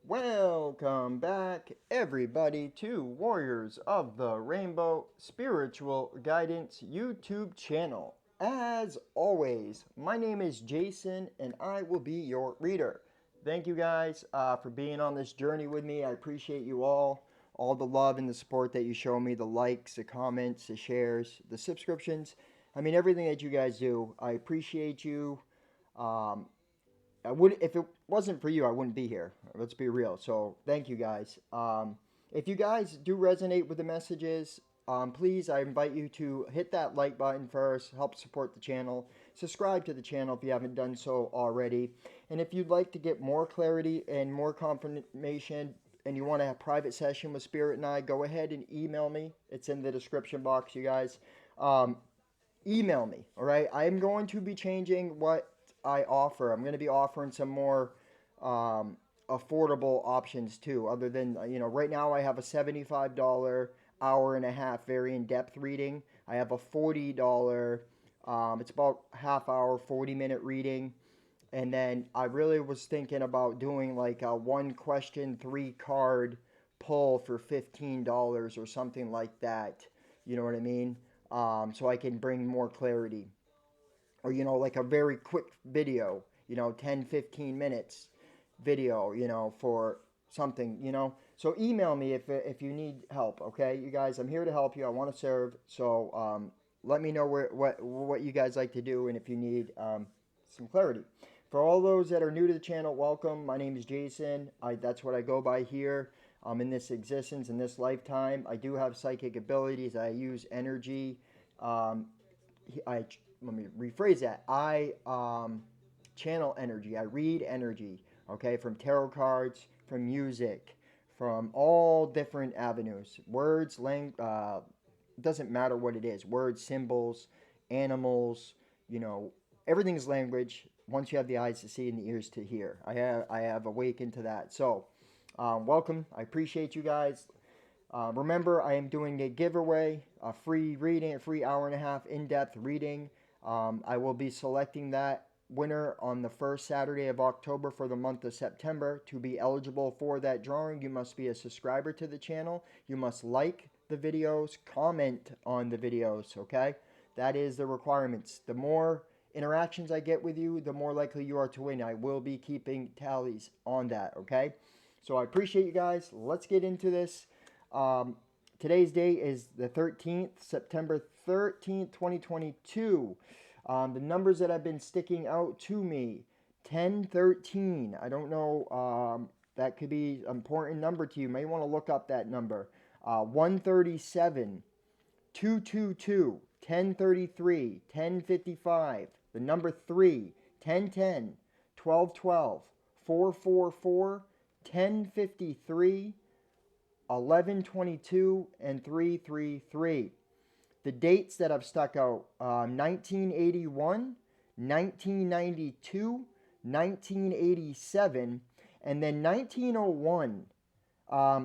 Welcome back, everybody, to Warriors of the Rainbow Spiritual Guidance YouTube channel. As always, my name is Jason, and I will be your reader. Thank you guys for being on this journey with me. I appreciate you all the love and the support that you show me, the likes, the comments, the shares, the subscriptions. I mean, everything that you guys do. I appreciate you. Um, I would if it wasn't for you, I wouldn't be here. Let's be real. So thank you guys. If you guys do resonate with the messages, please, I invite you to hit that like button first. Help support the channel. Subscribe to the channel if you haven't done so already. And if you'd like to get more clarity and more confirmation, and you want to have a private session with Spirit and I, go ahead and email me. It's in the description box, you guys. Um, Email me, all right? I am going to be changing what I offer. I'm going to be offering some more affordable options too, other than, right now I have a $75 hour and a half very in-depth reading. I have a $40, it's about half hour, 40-minute reading. And then I really was thinking about doing like a one question, three card pull for $15 or something like that. You know what I mean? So I can bring more clarity. Or, like a very quick video, 10, 15 minutes video, for something, So email me if you need help, okay? You guys, I'm here to help you. I want to serve. So let me know what you guys like to do and if you need some clarity. For all those that are new to the channel, welcome. My name is Jason. That's what I go by here. In this existence, in this lifetime, I do have psychic abilities. I use energy. Um, Let me rephrase that. I channel energy. I read energy. Okay, from tarot cards, from music, from all different avenues. Words, doesn't matter what it is. Words, symbols, animals. Everything's language. Once you have the eyes to see and the ears to hear, I have awakened to that. So, welcome. I appreciate you guys. Remember, I am doing a giveaway, a free reading, a free hour and a half in-depth reading. I will be selecting that winner on the first Saturday of October for the month of September. To be eligible for that drawing, you must be a subscriber to the channel. You must like the videos, comment on the videos, okay? That is the requirements. The more interactions I get with you, the more likely you are to win. I will be keeping tallies on that, okay? So I appreciate you guys. Let's get into this. Today's date is the 13th, September 13th, 2022. The numbers that have been sticking out to me, 1013. I don't know, that could be an important number to you. You may want to look up that number. 137, 222, 1033, 1055. The number 3, 1010, 1212, 444, 1053, 1122, and 333. The dates that have stuck out, 1981, 1992, 1987, and then 1901.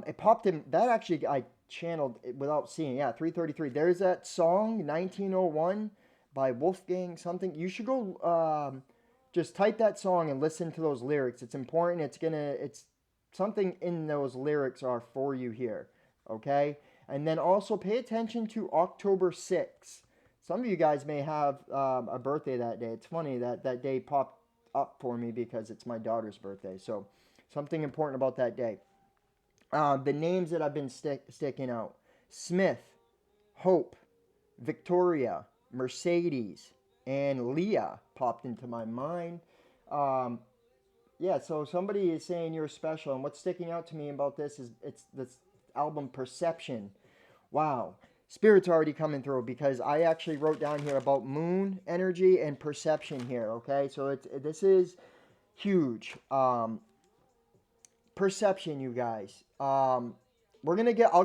It popped in, that actually I channeled it without seeing. Yeah, 333. There's that song, 1901, by Wolfgang something. You should go just type that song and listen to those lyrics. It's important. It's something in those lyrics are for you here, okay? And then also pay attention to October 6th. Some of you guys may have a birthday that day. It's funny that that day popped up for me because it's my daughter's birthday. So something important about that day. The names that have been sticking out: Smith, Hope, Victoria, Mercedes, and Leah popped into my mind. Um, yeah, so somebody is saying you're special, and what's sticking out to me about this is it's this album Perception. Wow, Spirit's already coming through because I actually wrote down here about moon energy and perception here. Okay, so this is huge. Perception, you guys. I'll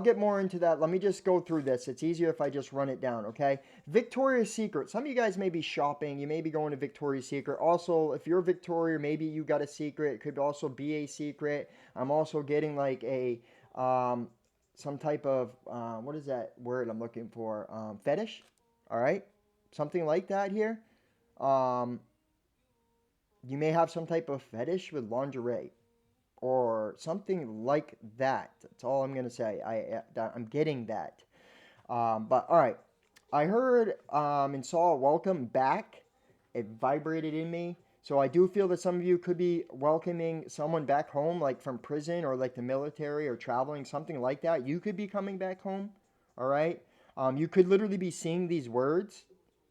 get more into that. Let me just go through this. It's easier if I just run it down, okay? Victoria's Secret. Some of you guys may be shopping. You may be going to Victoria's Secret. Also, if you're Victoria, maybe you got a secret. It could also be a secret. I'm also getting like a, some type of, what is that word I'm looking for? Fetish, all right? Something like that here. You may have some type of fetish with lingerie, or support, something like that. That's all I'm gonna say. I'm getting that. But all right, I heard and saw a welcome back. It vibrated in me. So I do feel that some of you could be welcoming someone back home, like from prison or like the military or traveling, something like that. You could be coming back home. All right. You could literally be seeing these words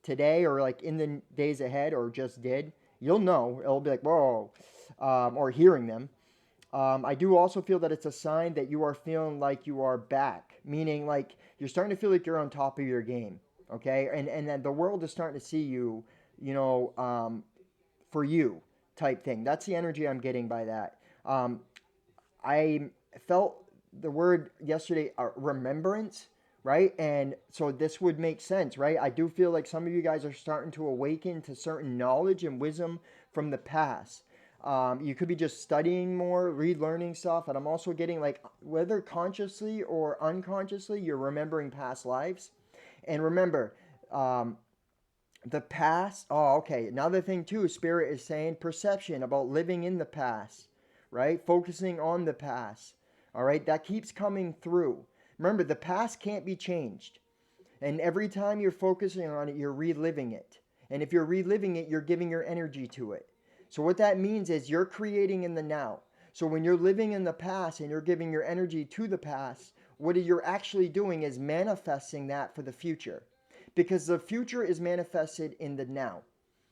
today or like in the days ahead or just did. You'll know. It'll be like, whoa, or hearing them. I do also feel that it's a sign that you are feeling like you are back, meaning like you're starting to feel like you're on top of your game, okay? And then the world is starting to see you, you know, for you type thing. That's the energy I'm getting by that. Um, I felt the word yesterday, remembrance, right? And so this would make sense, right? I do feel like some of you guys are starting to awaken to certain knowledge and wisdom from the past. You could be just studying more, relearning stuff, and I'm also getting like whether consciously or unconsciously, you're remembering past lives. And remember, um, the past. Oh, okay. Another thing too, Spirit is saying perception about living in the past, right? Focusing on the past. All right, that keeps coming through. Remember, the past can't be changed. And every time you're focusing on it, you're reliving it. And if you're reliving it, you're giving your energy to it. So what that means is you're creating in the now. So when you're living in the past and you're giving your energy to the past, what you're actually doing is manifesting that for the future. Because the future is manifested in the now.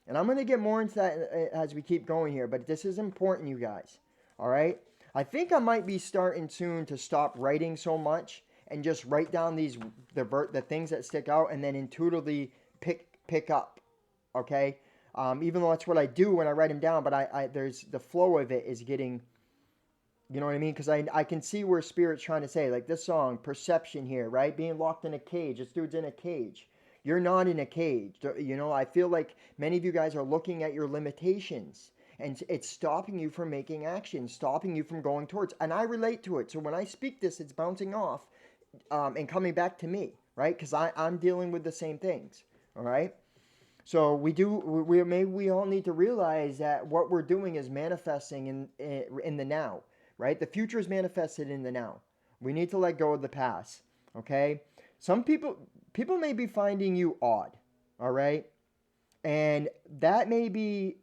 And I'm going to get more into that as we keep going here, but this is important, you guys. All right? I think I might be starting soon to stop writing so much and just write down the things that stick out and then intuitively pick up. Okay? Even though that's what I do when I write them down, but I there's the flow of it is getting, you know what I mean? Because I can see where Spirit's trying to say, like this song, Perception here, right? Being locked in a cage. This dude's in a cage. You're not in a cage. You know, I feel like many of you guys are looking at your limitations and it's stopping you from making action, stopping you from going towards. And I relate to it. So when I speak this, it's bouncing off and coming back to me, right? Because I'm dealing with the same things, all right? So we all need to realize that what we're doing is manifesting in the now, right? The future is manifested in the now. We need to let go of the past, okay? Some people may be finding you odd, all right? And that may be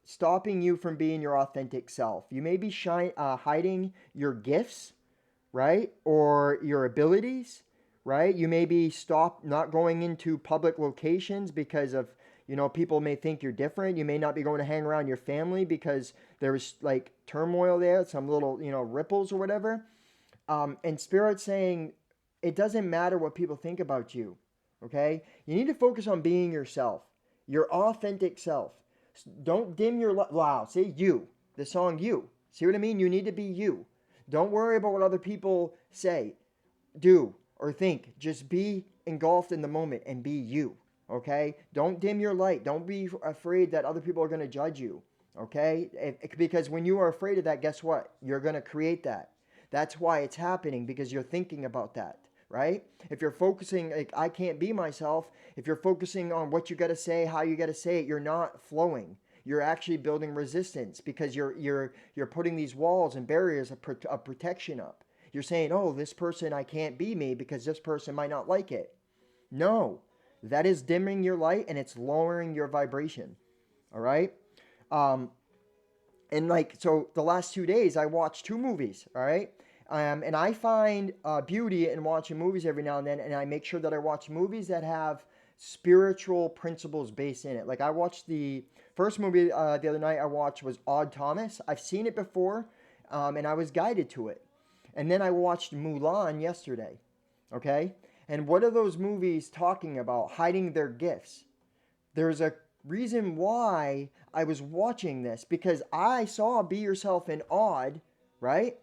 stopping you from being your authentic self. You may be hiding your gifts, right? Or your abilities, right? You may be not going into public locations because of, you know, people may think you're different. You may not be going to hang around your family because there's like turmoil there, some little, you know, ripples or whatever. And Spirit's saying it doesn't matter what people think about you, okay? You need to focus on being yourself, your authentic self. Don't dim your light. Wow, say you. The song You. See what I mean? You need to be you. Don't worry about what other people say, do, or think. Just be engulfed in the moment and be you. Okay? Don't dim your light. Don't be afraid that other people are going to judge you. Okay? Because when you are afraid of that, guess what? You're going to create that. That's why it's happening, because you're thinking about that. Right? If you're focusing, like, I can't be myself, if you're focusing on what you got to say, how you got to say it, you're not flowing. You're actually building resistance because you're putting these walls and barriers of protection up. You're saying, "Oh, this person, I can't be me because this person might not like it." No, that is dimming your light and it's lowering your vibration. All right. Um, and like, so the last 2 days I watched two movies. All right. And I find beauty in watching movies every now and then, and I make sure that I watch movies that have spiritual principles based in it. Like I watched the first movie the other night I watched was Odd Thomas. I've seen it before, and I was guided to it. And then I watched Mulan yesterday. Okay, and what are those movies talking about? Hiding their gifts. There's a reason why I was watching this, because I saw Be Yourself in Odd, right?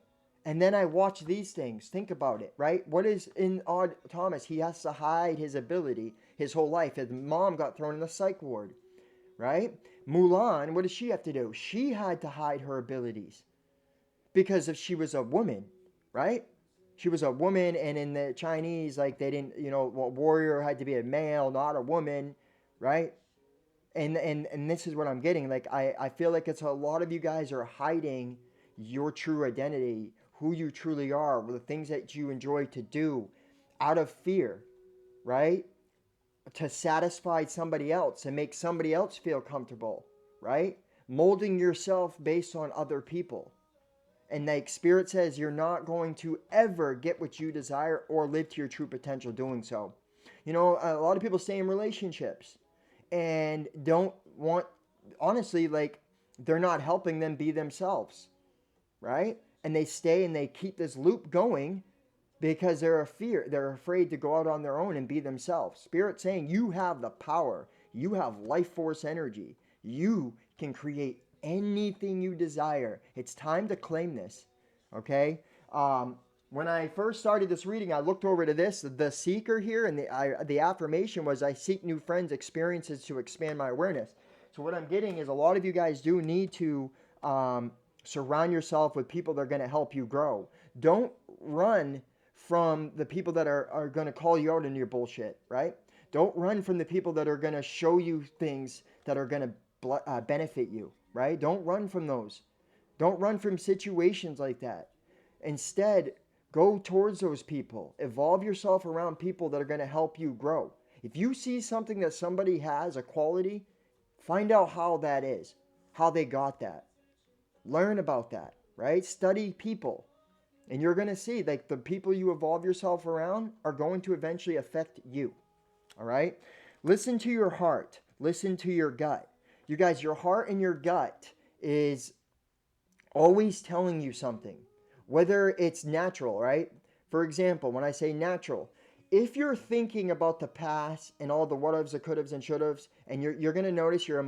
And then I watch these things. Think about it, right? What is in Odd Thomas? He has to hide his ability his whole life. His mom got thrown in the psych ward, right? Mulan, what does she have to do? She had to hide her abilities because if she was a woman, right? She was a woman, and in the Chinese, like they didn't, you know, a warrior had to be a male, not a woman, right? And this is what I'm getting. Like I feel like it's a lot of you guys are hiding your true identity, who you truly are, the things that you enjoy to do out of fear, right? To satisfy somebody else and make somebody else feel comfortable, right? Molding yourself based on other people. And like Spirit says, you're not going to ever get what you desire or live to your true potential doing so. You know, a lot of people stay in relationships and don't want, honestly, like they're not helping them be themselves, right? And they stay and they keep this loop going because they're afraid to go out on their own and be themselves. Spirit saying you have the power, you have life force energy, you can create anything you desire. It's time to claim this. Okay. When I first started this reading, I looked over to this, the seeker here, and the affirmation was, I seek new friends, experiences to expand my awareness. So what I'm getting is a lot of you guys do need to surround yourself with people that are going to help you grow. Don't run from the people that are going to call you out into your bullshit, right? Don't run from the people that are going to show you things that are going to benefit you, right? Don't run from those. Don't run from situations like that. Instead, go towards those people. Evolve yourself around people that are going to help you grow. If you see something that somebody has, a quality, find out how that is, how they got that. Learn about that, right? Study people. And you're going to see like the people you evolve yourself around are going to eventually affect you. All right? Listen to your heart. Listen to your gut. You guys, your heart and your gut is always telling you something, whether it's natural, right? For example, when I say natural, if you're thinking about the past and all the what ifs, the could haves, and should haves, and you're going to notice your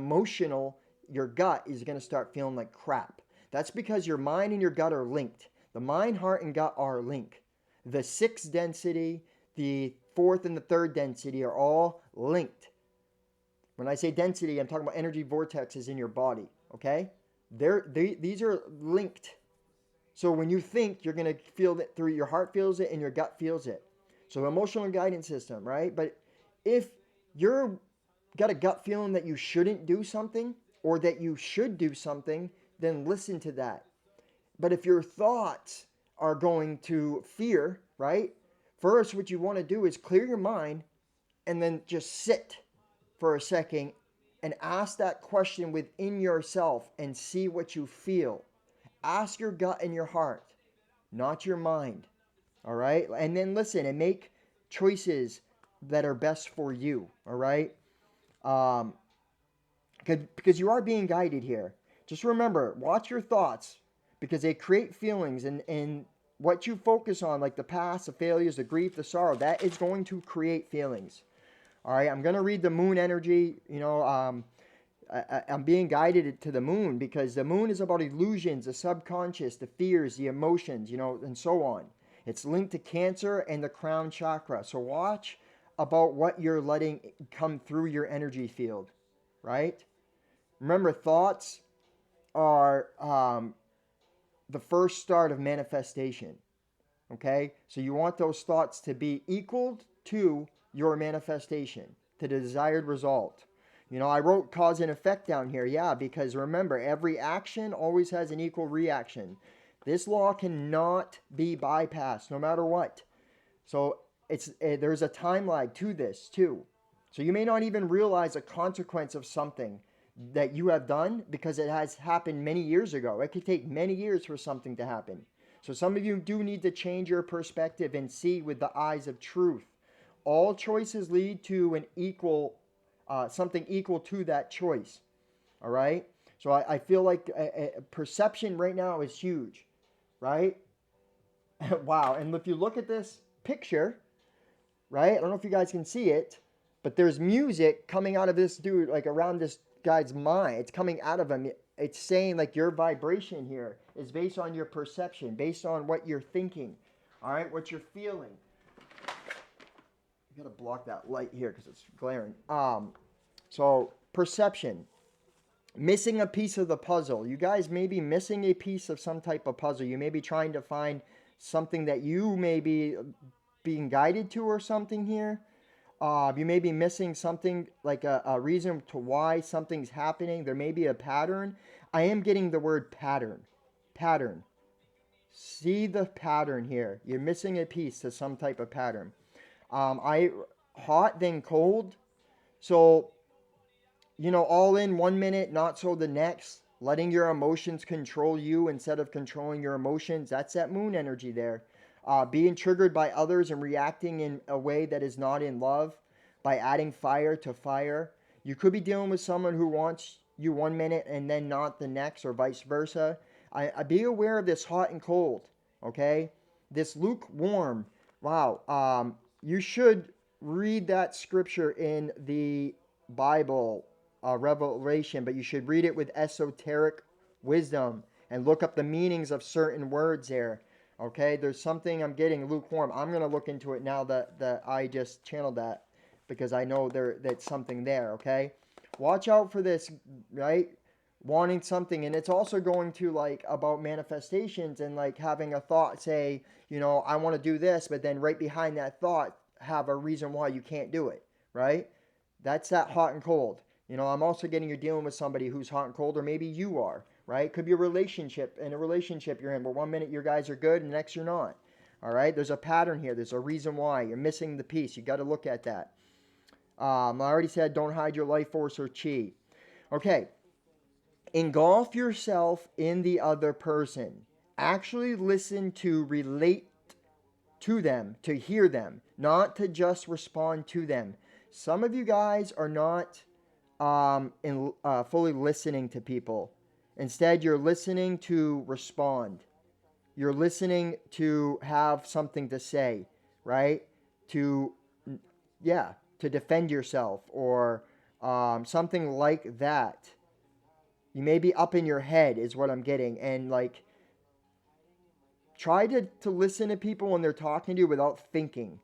gut is going to start feeling like crap. That's because your mind and your gut are linked. The mind, heart, and gut are linked. The sixth density, the fourth, and the third density are all linked. When I say density, I'm talking about energy vortexes in your body, okay? These are linked. So when you think, you're going to feel it through your heart feels it and your gut feels it. So emotional guidance system, right? But if you're got a gut feeling that you shouldn't do something or that you should do something, then listen to that. But if your thoughts are going to fear, right? First, what you want to do is clear your mind and then just sit for a second and ask that question within yourself and see what you feel. Ask your gut and your heart, not your mind. All right? And then listen and make choices that are best for you. All right? Um, because you are being guided here. Just remember, watch your thoughts because they create feelings and what you focus on, like the past, the failures, the grief, the sorrow, that is going to create feelings. All right, I'm going to read the moon energy. I'm being guided to the moon because the moon is about illusions, the subconscious, the fears, the emotions, and so on. It's linked to Cancer and the crown chakra. So watch about what you're letting come through your energy field, right? Remember, thoughts are the first start of manifestation. Okay? So you want those thoughts to be equal to your manifestation, to the desired result. I wrote cause and effect down here. Yeah, because remember, every action always has an equal reaction. This law cannot be bypassed no matter what. So there's a time lag to this too. So you may not even realize a consequence of something that you have done because it has happened many years ago. It could take many years for something to happen. So some of you do need to change your perspective and see with the eyes of truth. All choices lead to something equal to that choice. All right? So I feel like perception right now is huge, right? Wow. And if you look at this picture, right? I don't know if you guys can see it, but there's music coming out of this dude, like around this guy's mind. It's coming out of him. It's saying like your vibration here is based on your perception, based on what you're thinking, all right? What you're feeling. I gotta block that light here because it's glaring. So perception, missing a piece of the puzzle. You guys may be missing a piece of some type of puzzle. You may be trying to find something that you may be being guided to or something here. You may be missing something like a reason to why something's happening. There may be a pattern. I am getting the word pattern. pattern. See the pattern here. You're missing a piece to some type of pattern. I hot then cold. So, all in 1 minute, not so the next. Letting your emotions control you instead of controlling your emotions. That's that moon energy there. Being triggered by others and reacting in a way that is not in love by adding fire to fire. You could be dealing with someone who wants you 1 minute and then not the next, or vice versa. I be aware of this hot and cold, okay? This lukewarm. Wow. You should read that scripture in the Bible, Revelation, but you should read it with esoteric wisdom and look up the meanings of certain words there. Okay, there's something I'm getting lukewarm. I'm going to look into it now that I just channeled that, because I know that's something there. Okay, watch out for this, right? Wanting something, and it's also going to, like, about manifestations and like having a thought say, I want to do this, but then right behind that thought have a reason why you can't do it, right? That's that hot and cold. I'm also getting you're dealing with somebody who's hot and cold, or maybe you are, right? Could be a relationship, you're in, where 1 minute you guys are good and the next you're not. All right, there's a pattern here. There's a reason why you're missing the piece. You got to look at that. I already said don't hide your life force or chi. Okay, engulf yourself in the other person. Actually listen to relate to them, to hear them, not to just respond to them. Some of you guys are not fully listening to people. Instead, you're listening to respond. You're listening to have something to say, right? To, yeah, to defend yourself, or something like that. You may be up in your head, is what I'm getting. And like, try to listen to people when they're talking to you without thinking,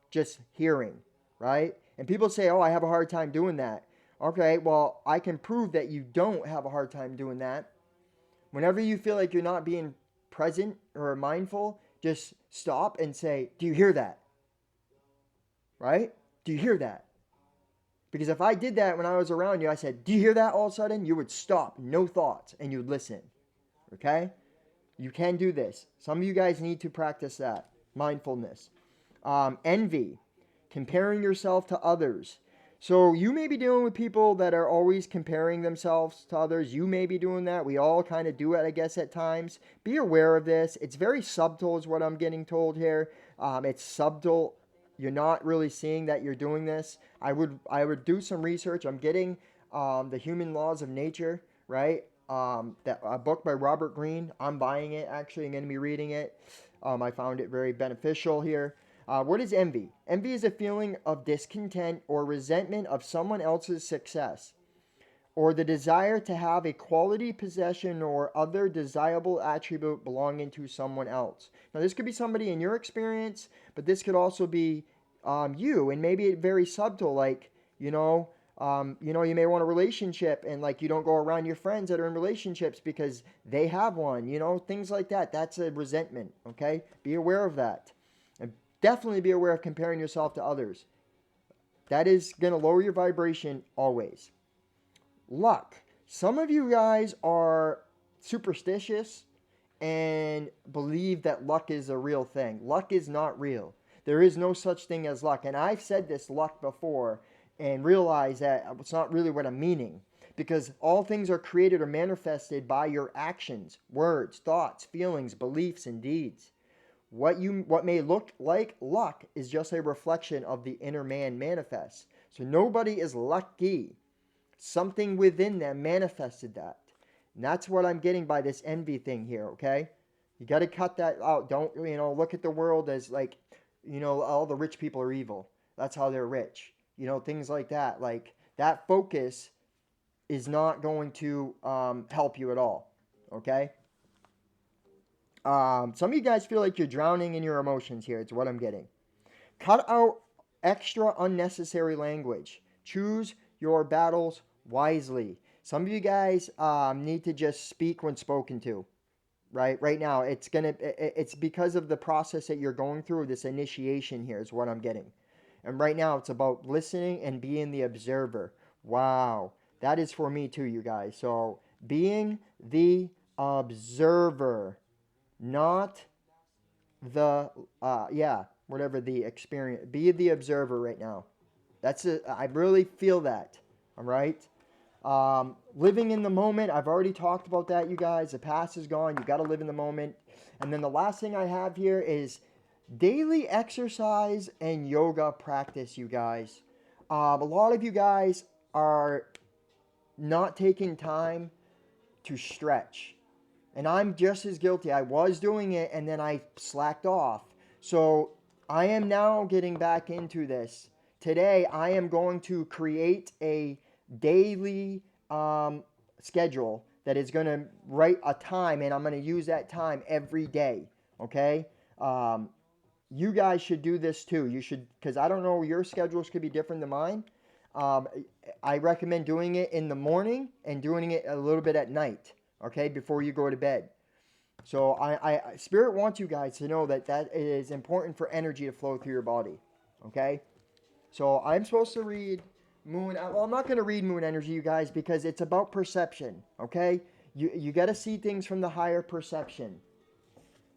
just hearing, right? And people say, oh, I have a hard time doing that. Okay, well, I can prove that you don't have a hard time doing that. Whenever you feel like you're not being present or mindful, just stop and say, do you hear that? Right? Do you hear that? Because if I did that when I was around you, I said, do you hear that all of a sudden? You would stop, no thoughts, and you'd listen. Okay? You can do this. Some of you guys need to practice that. Mindfulness. Envy. Comparing yourself to others. So you may be dealing with people that are always comparing themselves to others. You may be doing that. We all kind of do it, I guess, at times. Be aware of this. It's very subtle is what I'm getting told here. It's subtle. You're not really seeing that you're doing this. I would do some research. I'm getting The Human Laws of Nature, right? That a book by Robert Greene. I'm buying it, actually. I'm going to be reading it. I found it very beneficial here. What is envy? Envy is a feeling of discontent or resentment of someone else's success, or the desire to have a quality possession or other desirable attribute belonging to someone else. Now, this could be somebody in your experience, but this could also be you, and maybe very subtle, like, you may want a relationship, and like you don't go around your friends that are in relationships because they have one, things like that. That's a resentment, okay? Be aware of that. And definitely be aware of comparing yourself to others. That is going to lower your vibration always. Luck. Some of you guys are superstitious and believe that luck is a real thing. Luck is not real. There is no such thing as luck. And I've said this luck before and realized that it's not really what I'm meaning. Because all things are created or manifested by your actions, words, thoughts, feelings, beliefs, and deeds. What may look like luck is just a reflection of the inner man manifests. So nobody is lucky. Something within them manifested that. And that's what I'm getting by this envy thing here, okay? You got to cut that out. Don't, look at the world as like, all the rich people are evil. That's how they're rich. Things like that. Like, that focus is not going to help you at all, okay? Some of you guys feel like you're drowning in your emotions here. It's what I'm getting. Cut out extra unnecessary language. Choose your battles wisely. Some of you guys need to just speak when spoken to. Right now, it's because of the process that you're going through. This initiation here is what I'm getting. And right now, it's about listening and being the observer. Wow. That is for me too, you guys. So being the observer, not the whatever the experience. Be the observer right now. I really feel that. All right. Living in the moment. I've already talked about that, you guys. The past is gone. You got to live in the moment. And then the last thing I have here is daily exercise and yoga practice, you guys. A lot of you guys are not taking time to stretch. And I'm just as guilty. I was doing it and then I slacked off. So I am now getting back into this. Today, I am going to create a daily schedule that is going to write a time, and I'm going to use that time every day. Okay? Um, you guys should do this too. You should, because I don't know, your schedules could be different than mine. Um, I recommend doing it in the morning and doing it a little bit at night, okay, before you go to bed. So Spirit wants you guys to know that that is important for energy to flow through your body, okay? So I'm supposed to read Moon. Well, I'm not going to read Moon Energy, you guys, because it's about perception, okay? You got to see things from the higher perception.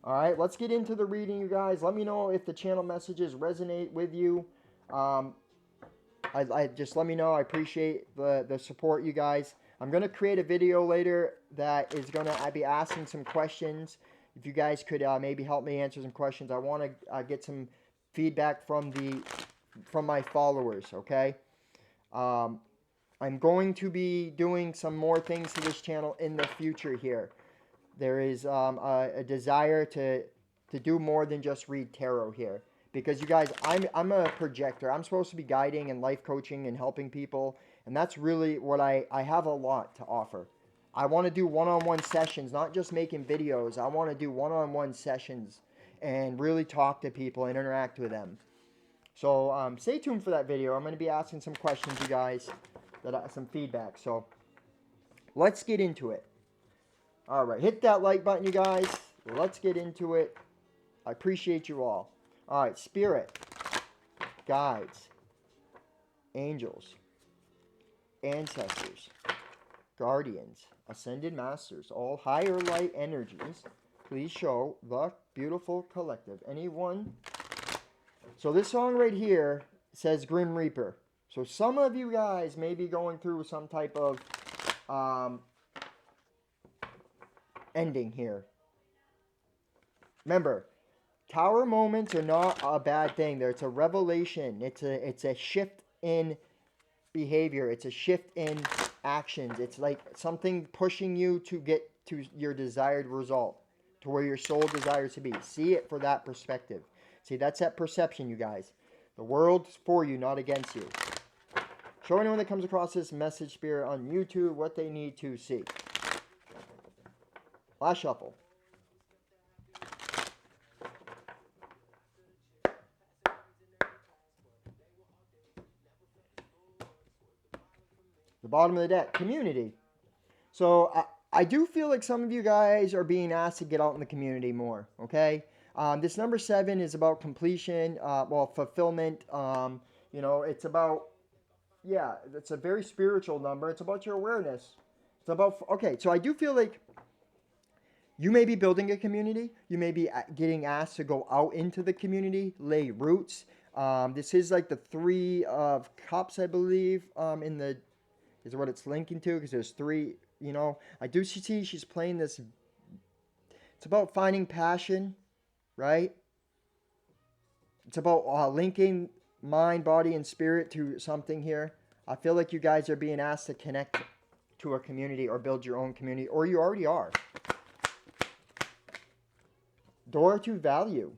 All right, let's get into the reading, you guys. Let me know if the channel messages resonate with you. Um, I just let me know. I appreciate the support, you guys. I'm going to create a video later that is going to be asking some questions. If you guys could maybe help me answer some questions. I want to get some feedback from my followers, okay? I'm going to be doing some more things to this channel in the future here. There is a desire to do more than just read tarot here. Because you guys, I'm a projector. I'm supposed to be guiding and life coaching and helping people. And that's really what I have a lot to offer. I want to do one-on-one sessions, not just making videos. I want to do one-on-one sessions and really talk to people and interact with them. So stay tuned for that video. I'm going to be asking some questions, you guys, some feedback. So let's get into it. All right, hit that like button, you guys. Let's get into it. I appreciate you all. All right, Spirit, guides, angels, ancestors, guardians, ascended masters, all higher light energies, please show the beautiful collective. Anyone? So this song right here says Grim Reaper. So some of you guys may be going through some type of ending here. Remember, tower moments are not a bad thing. It's a revelation. It's a shift in behavior. It's a shift in actions. It's like something pushing you to get to your desired result, to where your soul desires to be. See it for that perspective. See, that's that perception, you guys. The world's for you, not against you. Show anyone that comes across this message, Spirit, on YouTube what they need to see. Last shuffle. The bottom of the deck, community. So I do feel like some of you guys are being asked to get out in the community more, okay? This number 7 is about completion, fulfillment. It's about, it's a very spiritual number. It's about your awareness. It's about, okay, so I do feel like you may be building a community. You may be getting asked to go out into the community, lay roots. This is like the 3 of Cups, I believe, is what it's linking to, because there's 3, I do see she's playing this. It's about finding passion, right? It's about linking mind, body, and spirit to something here. I feel like you guys are being asked to connect to a community or build your own community, or you already are. Door to value.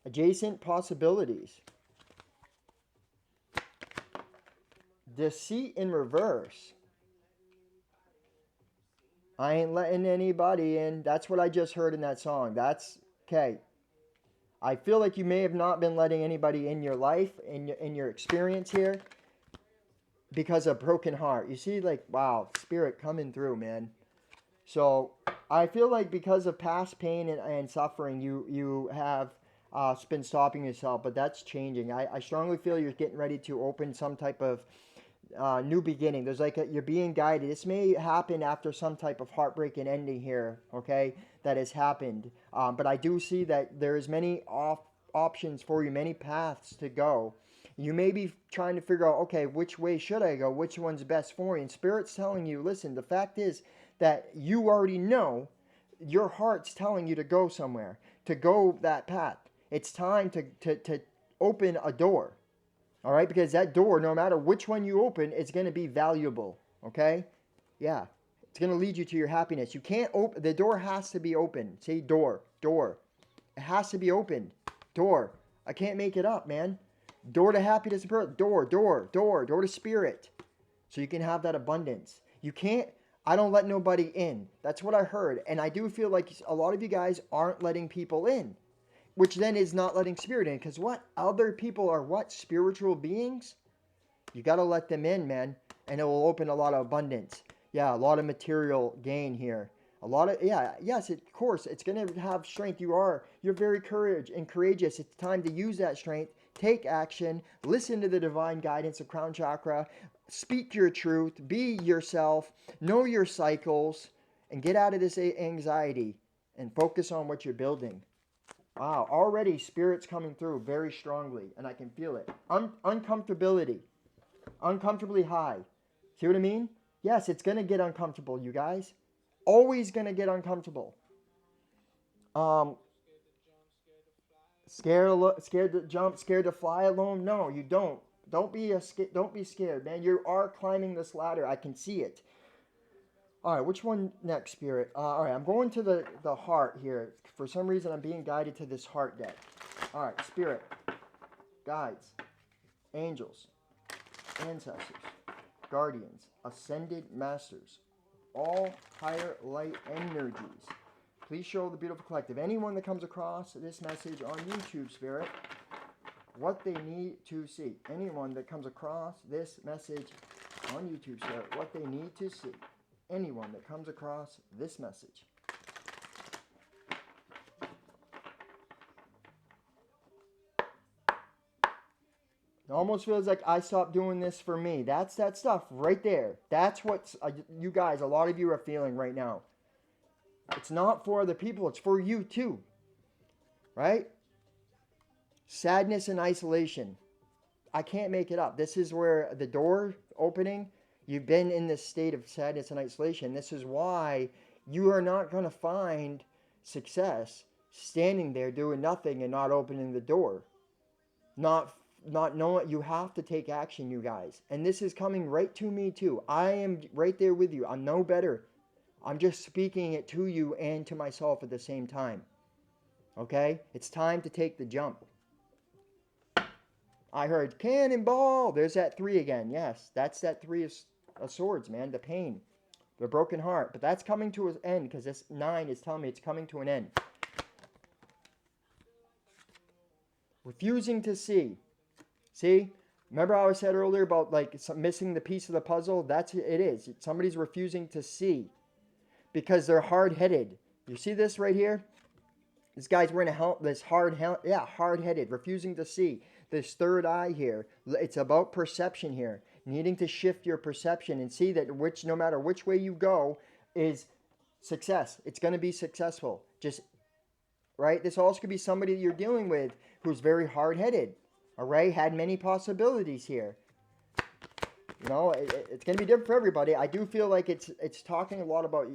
Adjacent possibilities. Deceit in reverse. I ain't letting anybody in. That's what I just heard in that song. That's okay. I feel like you may have not been letting anybody in your life, in your experience here, because of broken heart. You see, like, wow, Spirit coming through, man. So I feel like because of past pain and suffering, you have been stopping yourself, but that's changing. I strongly feel you're getting ready to open some type of new beginning. There's like you're being guided. This may happen after some type of heartbreaking ending here, okay, that has happened. But I do see that there's many options for you, many paths to go. You may be trying to figure out, okay, which way should I go? Which one's best for you? And Spirit's telling you, listen, the fact is that you already know, your heart's telling you to go somewhere, to go that path. It's time to open a door. All right, because that door, no matter which one you open, it's going to be valuable. Okay, yeah, it's going to lead you to your happiness. You can't open the door; has to be open. Say door, door. It has to be opened. Door. I can't make it up, man. Door to happiness, door, door, door, door to spirit, so you can have that abundance. You can't. I don't let nobody in. That's what I heard, and I do feel like a lot of you guys aren't letting people in, which then is not letting spirit in. Because what? Other people are what? Spiritual beings? You got to let them in, man. And it will open a lot of abundance. Yeah, a lot of material gain here. A lot of, yeah, yes, of course, it's going to have strength. You're very courageous. It's time to use that strength. Take action. Listen to the divine guidance of crown chakra. Speak your truth. Be yourself. Know your cycles. And get out of this anxiety. And focus on what you're building. Wow, already spirit's coming through very strongly, and I can feel it. Uncomfortability. Uncomfortably high. See what I mean? Yes, it's going to get uncomfortable, you guys. Always going to get uncomfortable. Um, scared to jump, scared to fly alone? No, you don't. Don't be scared, man. You are climbing this ladder. I can see it. All right, which one next, Spirit? All right, I'm going to the heart here. For some reason, I'm being guided to this heart deck. All right, Spirit, guides, angels, ancestors, guardians, ascended masters, all higher light energies. Please show the beautiful collective, anyone that comes across this message on YouTube, Spirit, what they need to see. Anyone that comes across this message on YouTube, Spirit, what they need to see. Anyone that comes across this message. It almost feels like I stopped doing this for me. That's that stuff right there. That's what you guys, a lot of you are feeling right now. It's not for other people. It's for you too. Right? Sadness and isolation. I can't make it up. This is where the door opening, you've been in this state of sadness and isolation. This is why you are not going to find success standing there doing nothing and not opening the door. Not knowing. You have to take action, you guys. And this is coming right to me too. I am right there with you. I'm no better. I'm just speaking it to you and to myself at the same time. Okay? It's time to take the jump. I heard cannonball. There's that 3 again. Yes, that's that 3 of swords, man. The pain, the broken heart. But that's coming to an end because this 9 is telling me it's coming to an end. Refusing to see. See? Remember how I said earlier about like missing the piece of the puzzle? That's it is. Somebody's refusing to see because they're hard-headed. You see this right here? This guy's wearing this hard-headed, refusing to see. This third eye here, it's about perception here. Needing to shift your perception and see that no matter which way you go is success. It's going to be successful. Just, right? This also could be somebody you're dealing with who's very hard-headed. All right? Had many possibilities here. You know, it's going to be different for everybody. I do feel like it's talking a lot about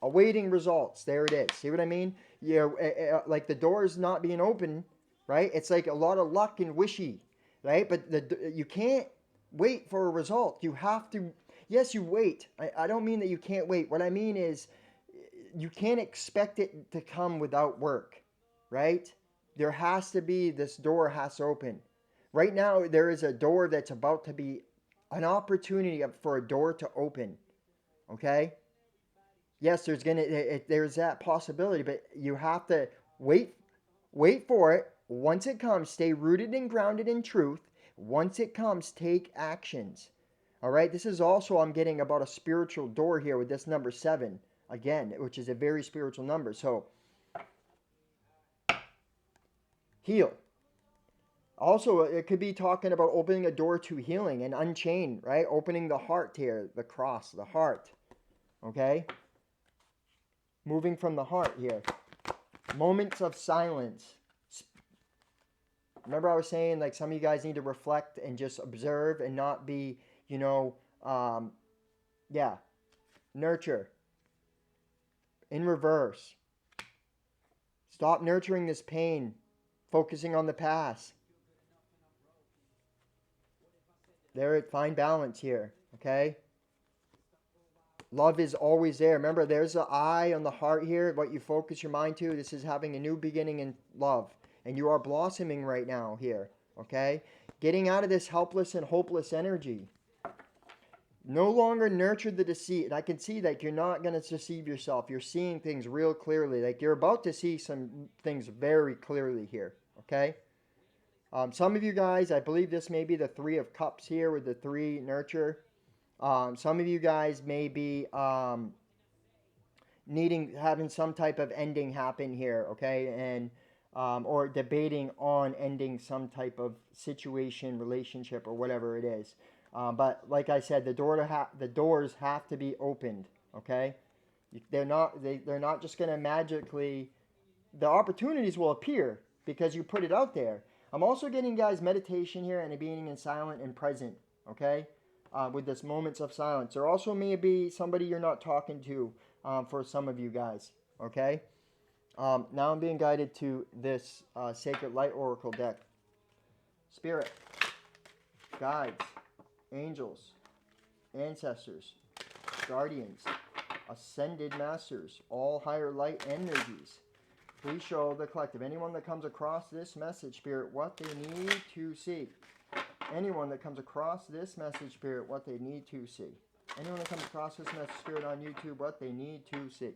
awaiting results. There it is. See what I mean? Like the door's not being open, right? It's like a lot of luck and wishy, right? But you can't wait for a result. You have to, yes, you wait. I don't mean that you can't wait. What I mean is you can't expect it to come without work, right? There has to be, this door has to open. Right now, there is a door that's about to be an opportunity for a door to open, okay? Yes, there's that possibility, but you have to wait for it. Once it comes, stay rooted and grounded in truth. Once it comes, take actions. All right, this is also, I'm getting about a spiritual door here with this number 7, again, which is a very spiritual number. So, heal. Also, it could be talking about opening a door to healing and unchain, right? Opening the heart here, the cross, the heart. Okay? Moving from the heart here. Moments of silence. Remember I was saying like some of you guys need to reflect and just observe and not be, you know, yeah, nurture. In reverse. Stop nurturing this pain, focusing on the past. There, find balance here, okay? Love is always there. Remember, there's the eye on the heart here, what you focus your mind to. This is having a new beginning in love. And you are blossoming right now here, okay? Getting out of this helpless and hopeless energy. No longer nurture the deceit. And I can see that you're not going to deceive yourself. You're seeing things real clearly. Like you're about to see some things very clearly here, okay? Some of you guys, I believe this may be the Three of Cups here with the 3 nurture. Some of you guys may be having some type of ending happen here, okay? And or debating on ending some type of situation, relationship, or whatever it is. But like I said, the doors have to be opened, okay? They're not just going to magically. The opportunities will appear because you put it out there. I'm also getting guys meditation here and being in silent and present, okay? With this moments of silence. There also may be somebody you're not talking to for some of you guys, okay? Now I'm being guided to this Sacred Light Oracle deck. Spirit, guides, angels, ancestors, guardians, ascended masters, all higher light energies. Please show the collective, anyone that comes across this message, Spirit, what they need to see. Anyone that comes across this message, Spirit, what they need to see. Anyone that comes across this message, Spirit, on YouTube, what they need to see.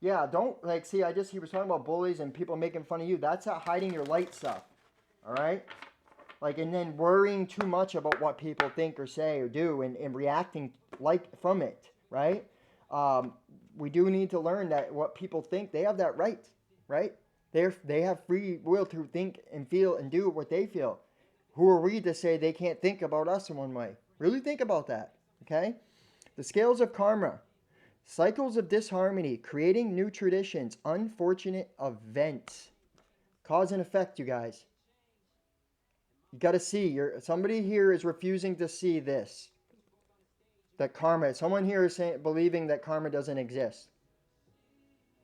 Yeah, don't, like, see, he was talking about bullies and people making fun of you. That's not hiding your light stuff, all right? Like, and then worrying too much about what people think or say or do and reacting like from it, right? We do need to learn that what people think, they have that right, right? They have free will to think and feel and do what they feel. Who are we to say they can't think about us in one way? Really think about that, okay? The scales of karma. Cycles of disharmony, creating new traditions, unfortunate events. Cause and effect, you guys. You got to see. Somebody here is refusing to see this. That karma, someone here is believing that karma doesn't exist.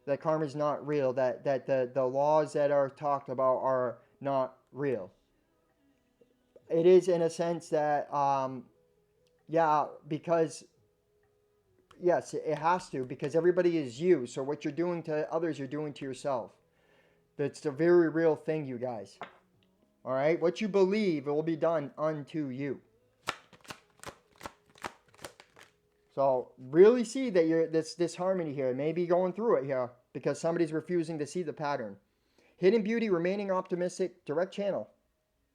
That karma is not real. That the laws that are talked about are not real. It is in a sense that, because... Yes, it has to, because everybody is you. So what you're doing to others, you're doing to yourself. That's a very real thing, you guys. All right? What you believe, it will be done unto you. So really see that you're this disharmony here. Maybe going through it here because somebody's refusing to see the pattern. Hidden beauty, remaining optimistic, direct channel.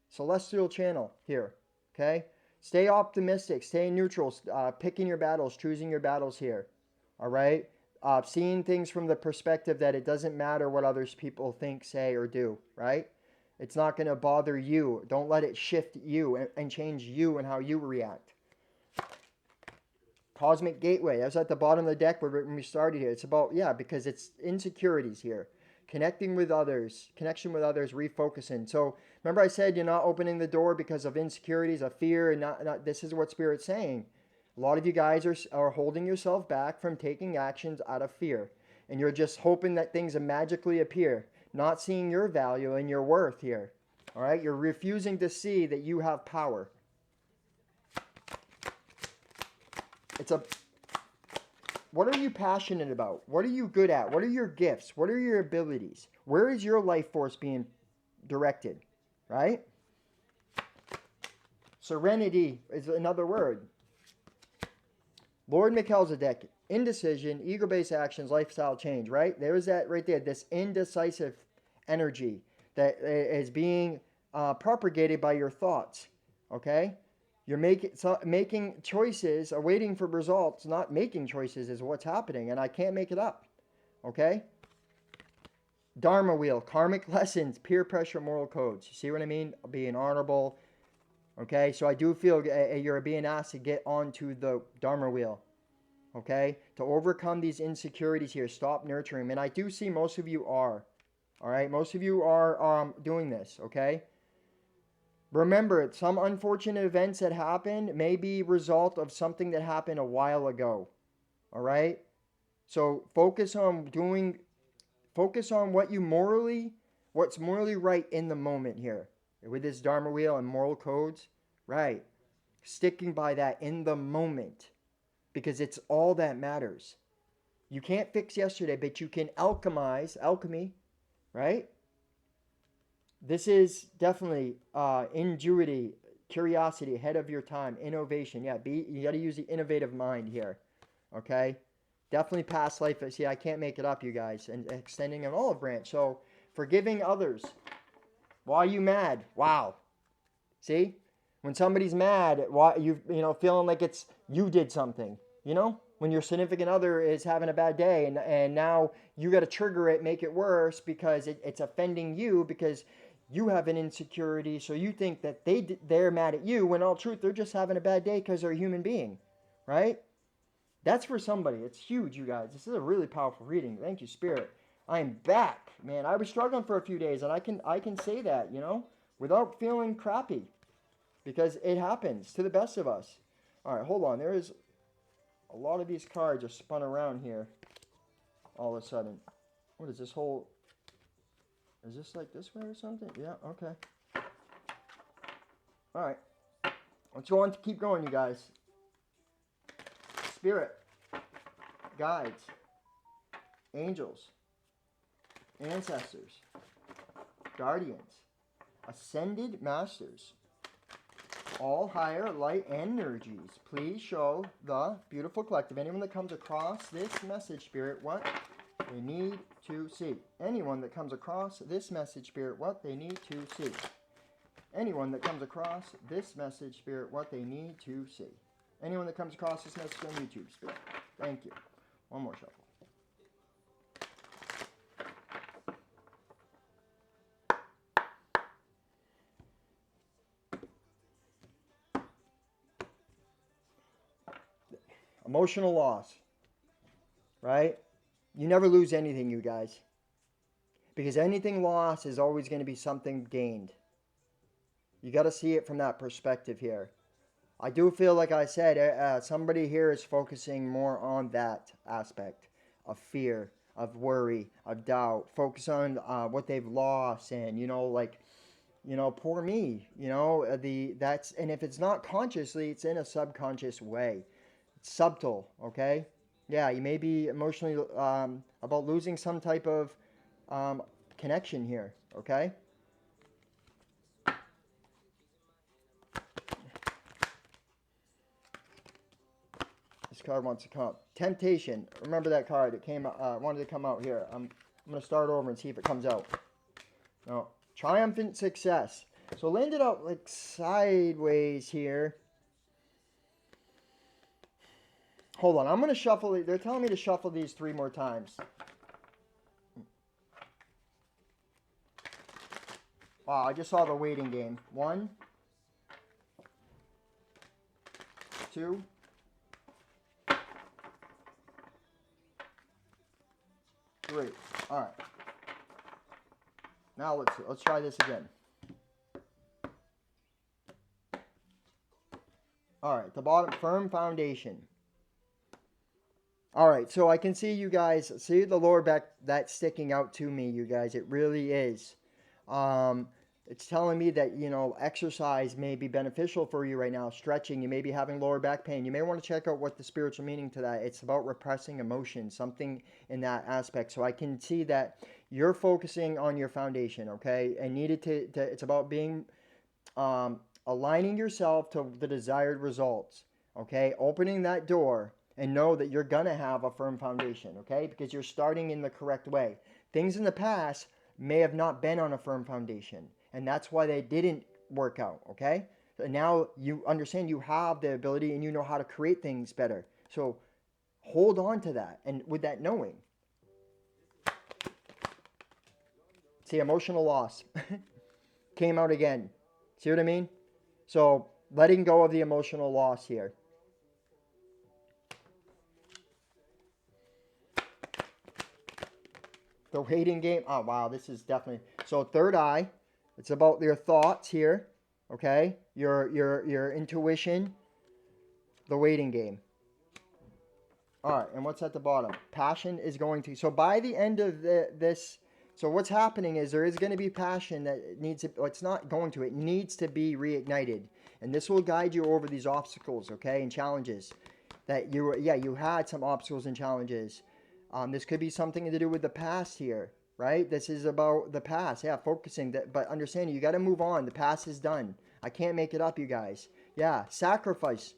Celestial channel here. Okay? Stay optimistic, stay neutral, picking your battles, choosing your battles here. All right? Seeing things from the perspective that it doesn't matter what others people think, say, or do, right? It's not going to bother you. Don't let it shift you and change you and how you react. Cosmic Gateway. That's at the bottom of the deck when we started here. It's about, because it's insecurities here. Connecting with others, connection with others, refocusing. So remember I said you're not opening the door because of insecurities, of fear, and not this is what Spirit's saying. A lot of you guys are holding yourself back from taking actions out of fear. And you're just hoping that things magically appear, not seeing your value and your worth here. All right? You're refusing to see that you have power. What are you passionate about? What are you good at? What are your gifts? What are your abilities? Where is your life force being directed? Right? Serenity is another word. Lord Melchizedek, indecision, ego-based actions, lifestyle change, right? There is that right there, this indecisive energy that is being propagated by your thoughts, okay? You're making choices, waiting for results, not making choices is what's happening, and I can't make it up, okay? Dharma wheel, karmic lessons, peer pressure, moral codes. You see what I mean? Being honorable. Okay, so I do feel you're being asked to get onto the Dharma wheel. Okay, to overcome these insecurities here, stop nurturing them. And I do see most of you are. All right, most of you are doing this. Okay, remember, some unfortunate events that happened may be result of something that happened a while ago. All right, so focus on what's morally right in the moment here with this Dharma wheel and moral codes. Right, sticking by that in the moment, because it's all that matters. You can't fix yesterday, but you can alchemy, right? This is definitely ingenuity, curiosity, ahead of your time, innovation. Yeah, you got to use the innovative mind here, okay? Definitely past life. See, I can't make it up, you guys. And extending an olive branch. So, forgiving others. Why are you mad? Wow. See? When somebody's mad, why feeling like it's you did something, when your significant other is having a bad day, and now you got to trigger it, make it worse because it's offending you, because you have an insecurity, so you think that they're mad at you, when all truth they're just having a bad day because they're a human being, right? That's for somebody. It's huge, you guys. This is a really powerful reading. Thank you, Spirit. I am back, man. I was struggling for a few days, and I can say that, without feeling crappy. Because it happens to the best of us. All right, hold on. There is a lot of these cards are spun around here all of a sudden. What is this whole... Is this like this way or something? Yeah, okay. All right. Let's go on to keep going, you guys. Spirit, guides, angels, ancestors, guardians, ascended masters, all higher light energies, please show the beautiful collective, anyone that comes across this message, Spirit, what they need to see. Anyone that comes across this message, Spirit, what they need to see. Anyone that comes across this message, Spirit, what they need to see. Anyone that comes across this message on YouTube, Spirit. Thank you. One more shuffle. Emotional loss, right? You never lose anything, you guys. Because anything lost is always going to be something gained. You got to see it from that perspective here. I do feel, like I said, somebody here is focusing more on that aspect of fear, of worry, of doubt. Focus on what they've lost, and poor me. And if it's not consciously, it's in a subconscious way. It's subtle, okay? Yeah, you may be emotionally about losing some type of connection here, okay? This card wants to come up. Temptation. Remember that card? It wanted to come out here. I'm going to start over and see if it comes out. No. Triumphant success. So it landed out like sideways here. Hold on. I'm going to shuffle it. They're telling me to shuffle these 3 more times. Wow, I just saw the waiting game. 1, 2, 3. All right. Now let's try this again. All right, the bottom, firm foundation. All right, so I can see you guys, see the lower back, that's sticking out to me, you guys. It really is. It's telling me that, exercise may be beneficial for you right now. Stretching, you may be having lower back pain. You may want to check out what the spiritual meaning to that. It's about repressing emotion, something in that aspect. So I can see that you're focusing on your foundation, okay? And it's about being, aligning yourself to the desired results, okay? Opening that door and know that you're going to have a firm foundation, okay? Because you're starting in the correct way. Things in the past may have not been on a firm foundation, and that's why they didn't work out, okay? So now you understand you have the ability and you know how to create things better. So hold on to that, and with that knowing. See, emotional loss came out again. See what I mean? So letting go of the emotional loss here. The waiting game. Oh wow, this is definitely so third eye. It's about your thoughts here. Okay? Your intuition. The waiting game. All right, and what's at the bottom? Passion is going to. So by the end of this, so what's happening is there is going to be passion that needs to. It's not going to. It needs to be reignited, and this will guide you over these obstacles, okay, and challenges that you had some obstacles and challenges. This could be something to do with the past here, right? This is about the past. Yeah, focusing that, but understanding you got to move on. The past is done. I can't make it up, you guys. Yeah, sacrifice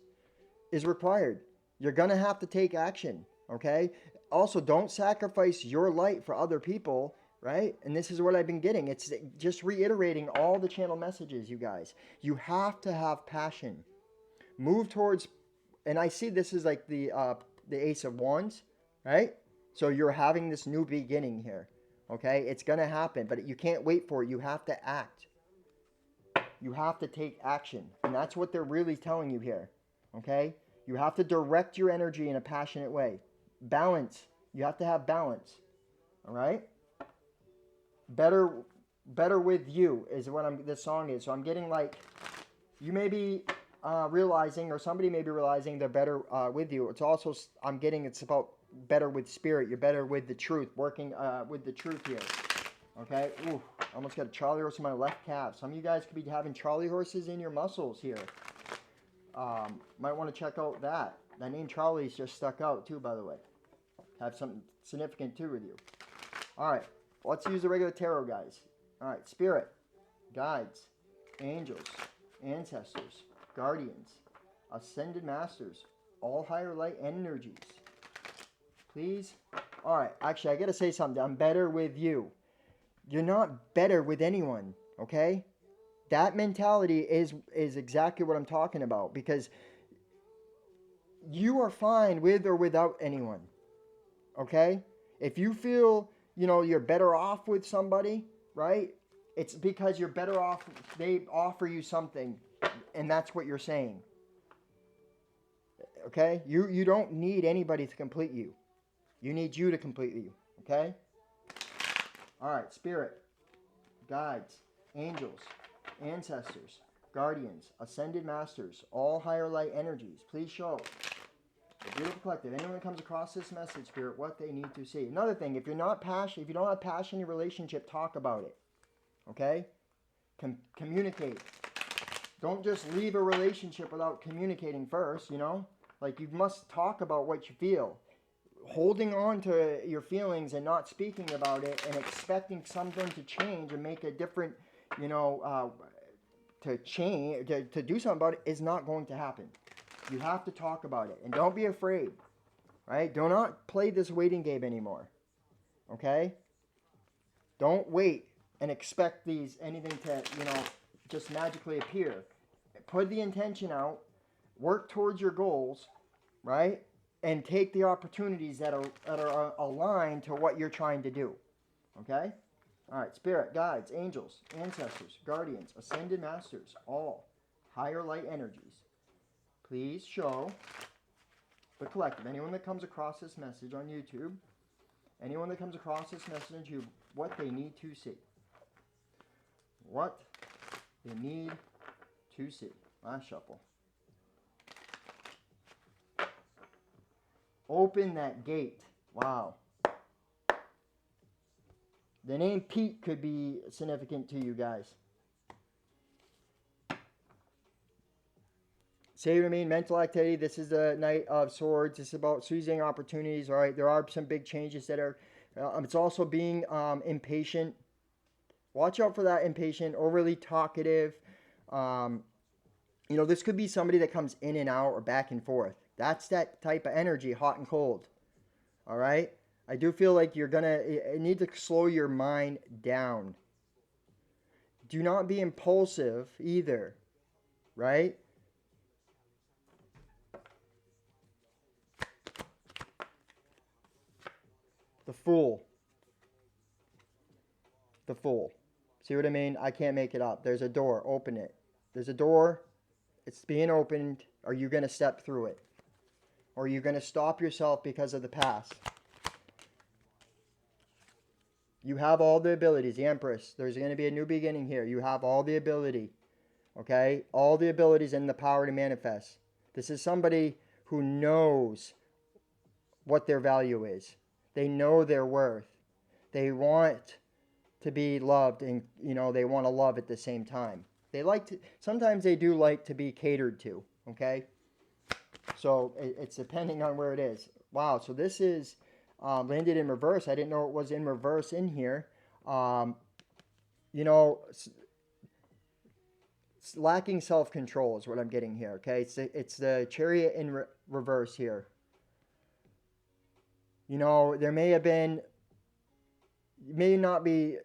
is required. You're going to have to take action, okay? Also, don't sacrifice your light for other people, right? And this is what I've been getting. It's just reiterating all the channel messages, you guys. You have to have passion. Move towards, and I see this is like the Ace of Wands, right? So you're having this new beginning here, okay? It's going to happen, but you can't wait for it. You have to act. You have to take action. And that's what they're really telling you here, okay? You have to direct your energy in a passionate way. Balance. You have to have balance. All right? Better with you is what this song is. So I'm getting like you may be realizing, or somebody may be realizing they're better with you. It's also I'm getting it's about better with spirit. You're better with the truth. Working with the truth here. Okay? Ooh, I almost got a Charlie horse in my left calf. Some of you guys could be having Charlie horses in your muscles here. Might want to check out that. That name Charlie's just stuck out too, by the way. Have something significant too with you. All right, let's use the regular tarot, guys. All right, spirit, guides, angels, ancestors, guardians, ascended masters, all higher light energies. Please. All right, actually, I got to say something. I'm better with you. You're not better with anyone, okay? That mentality is exactly what I'm talking about, because you are fine with or without anyone. Okay? If you feel, you're better off with somebody, right? It's because you're better off, they offer you something, and that's what you're saying. Okay? You don't need anybody to complete you. You need you to complete you. Okay? All right, spirit, guides, angels, ancestors, guardians, ascended masters, all higher light energies, please show the beautiful collective, anyone that comes across this message, spirit, what they need to see. Another thing, if you don't have passion in your relationship, talk about it. Okay? Communicate. Don't just leave a relationship without communicating first, Like, you must talk about what you feel. Holding on to your feelings and not speaking about it and expecting something to change and make a different, to change, to do something about it is not going to happen. You have to talk about it. And don't be afraid, right? Do not play this waiting game anymore, okay? Don't wait and expect anything to, just magically appear. Put the intention out, work towards your goals, right? And take the opportunities that are aligned to what you're trying to do, okay? All right, spirit, guides, angels, ancestors, guardians, ascended masters, all higher light energies. Please show the collective, anyone that comes across this message on YouTube, anyone that comes across this message on YouTube, what they need to see. What they need to see. Last shuffle. Open that gate. Wow. The name Pete could be significant to you guys. See what I mean? Mental activity. This is the Knight of Swords. It's about seizing opportunities. All right. There are some big changes that are. It's also being impatient. Watch out for that impatient, overly talkative. This could be somebody that comes in and out or back and forth. That's that type of energy, hot and cold. All right? I do feel like you need to slow your mind down. Do not be impulsive either, right? The Fool. the Fool. See what I mean? I can't make it up. There's a door. Open it. There's a door. It's being opened. Are you going to step through it? Or are you going to stop yourself because of the past? You have all the abilities. The Empress. There's going to be a new beginning here. You have all the ability. Okay? All the abilities and the power to manifest. This is somebody who knows what their value is. They know their worth. They want to be loved, and they want to love at the same time. They like to, sometimes they do like to be catered to. Okay? So it's depending on where it is. Wow, so this is landed in reverse. I didn't know it was in reverse in here. You know, it's lacking self-control is what I'm getting here. Okay, it's the Chariot in reverse here. You know, there may have been, may not be,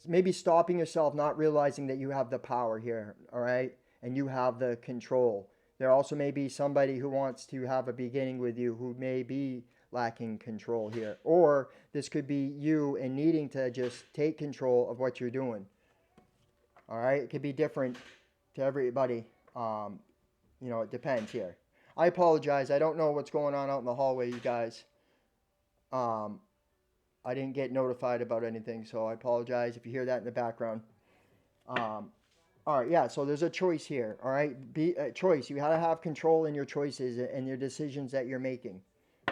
maybe stopping yourself, not realizing that you have the power here. All right, and you have the control. There also may be somebody who wants to have a beginning with you who may be lacking control here. Or this could be you and needing to just take control of what you're doing. All right? It could be different to everybody. It depends here. I apologize. I don't know what's going on out in the hallway, you guys. I didn't get notified about anything, so I apologize if you hear that in the background. All right, yeah, so there's a choice here, all right? Be a choice. You got to have control in your choices and your decisions that you're making,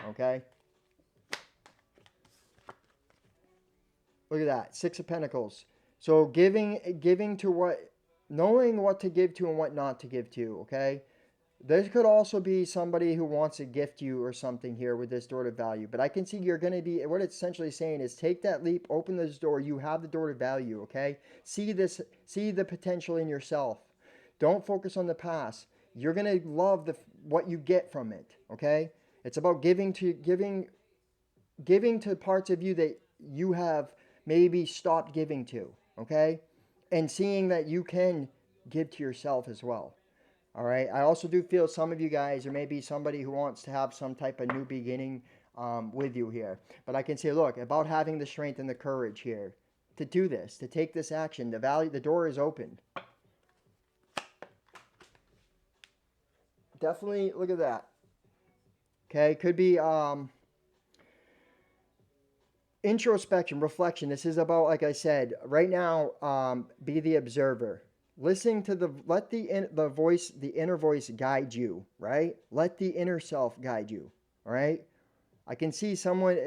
okay? Look at that, Six of Pentacles. So giving to what, knowing what to give to and what not to give to, okay? There could also be somebody who wants to gift you or something here with this door to value. But I can see you're going to be, what it's essentially saying is take that leap, open this door. You have the door to value, okay? See the potential in yourself. Don't focus on the past. You're going to love what you get from it, okay? It's about giving to parts of you that you have maybe stopped giving to, okay? And seeing that you can give to yourself as well. All right. I also do feel some of you guys, there may be somebody who wants to have some type of new beginning with you here. But I can say, look, about having the strength and the courage here to do this, to take this action. The door is open. Definitely look at that. Okay. Could be introspection, reflection. This is about, like I said, right now, be the observer. Listening to let the inner voice guide you, right? Let the inner self guide you, all right? I can see someone,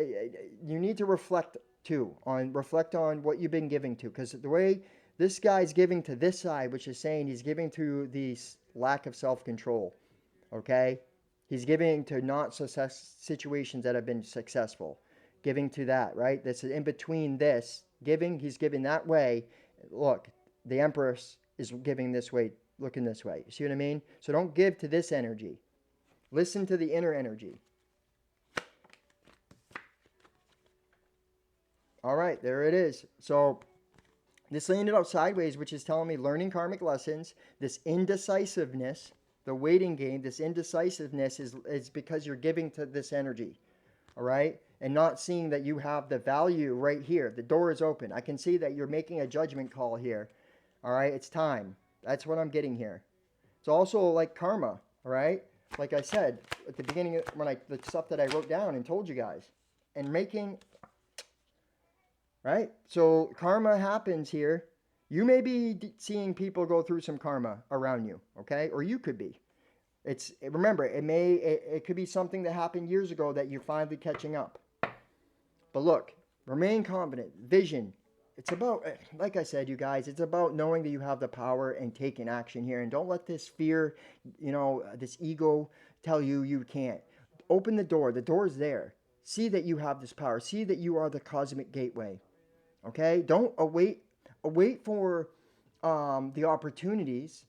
you need to reflect on what you've been giving to, because the way this guy's giving to this side, which is saying he's giving to the lack of self-control, okay? He's giving to not success situations that have been successful, giving to that, right? This is in between this, he's giving that way. Look, the Empress is giving this way, looking this way. You see what I mean? So don't give to this energy. Listen to the inner energy. All right, there it is. So this landed out sideways, which is telling me learning karmic lessons, this indecisiveness, the waiting game, this indecisiveness is because you're giving to this energy. All right? And not seeing that you have the value right here. The door is open. I can see that you're making a judgment call here. All right, it's time. That's what I'm getting here. It's also like karma, all right? Like I said at the beginning, the stuff that I wrote down and told you guys. And making, right? So karma happens here. You may be seeing people go through some karma around you, okay? Or you could be. Remember, it could be something that happened years ago that you're finally catching up. But look, remain confident, vision. It's about, like I said, you guys, it's about knowing that you have the power and taking action here. And don't let this fear, this ego tell you can't. Open the door. The door is there. See that you have this power. See that you are the cosmic gateway. Okay? Don't await for the opportunities,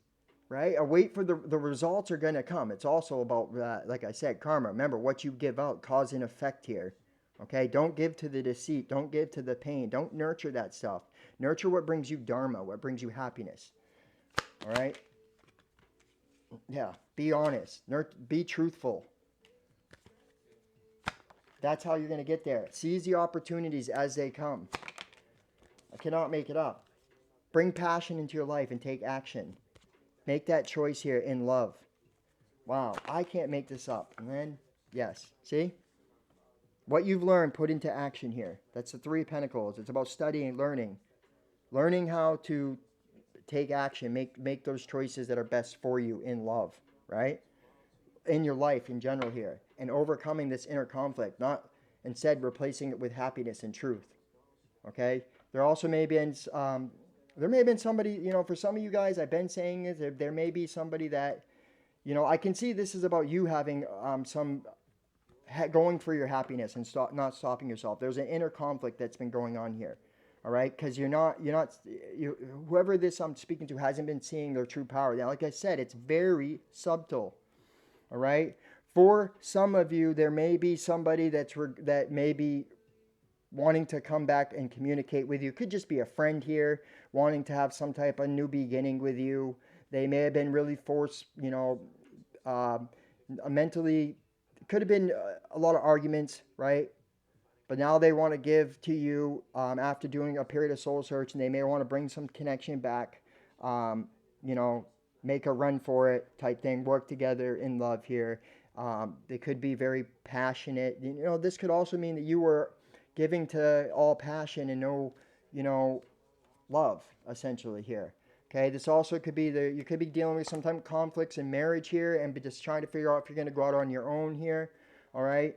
right? Await for the results are going to come. It's also about, like I said, karma. Remember, what you give out, cause and effect here. Okay, don't give to the deceit. Don't give to the pain. Don't nurture that stuff. Nurture what brings you dharma, what brings you happiness. All right? Yeah, be honest. Be truthful. That's how you're going to get there. Seize the opportunities as they come. I cannot make it up. Bring passion into your life and take action. Make that choice here in love. Wow, I can't make this up. And then, yes, see? What you've learned, put into action here. That's the Three of Pentacles. It's about studying, learning how to take action, make those choices that are best for you in love, right? In your life in general here, and overcoming this inner conflict, not instead replacing it with happiness and truth. Okay. There also may be there may have been somebody, for some of you guys, I've been saying is there may be somebody that, I can see this is about you having going for your happiness and not stopping yourself. There's an inner conflict that's been going on here. All right, because whoever this I'm speaking to hasn't been seeing their true power. Now, like I said, it's very subtle. All right. For some of you, there may be somebody that may be wanting to come back and communicate with you. Could just be a friend here wanting to have some type of new beginning with you. They may have been really forced, mentally. Could have been a lot of arguments, right? But now they want to give to you after doing a period of soul search, and they may want to bring some connection back, you know, make a run for it type thing, work together in love here. They could be very passionate. This could also mean that you were giving to all passion and no, love, essentially here. Okay, this also could be you could be dealing with some type of conflicts in marriage here and be just trying to figure out if you're going to go out on your own here. All right.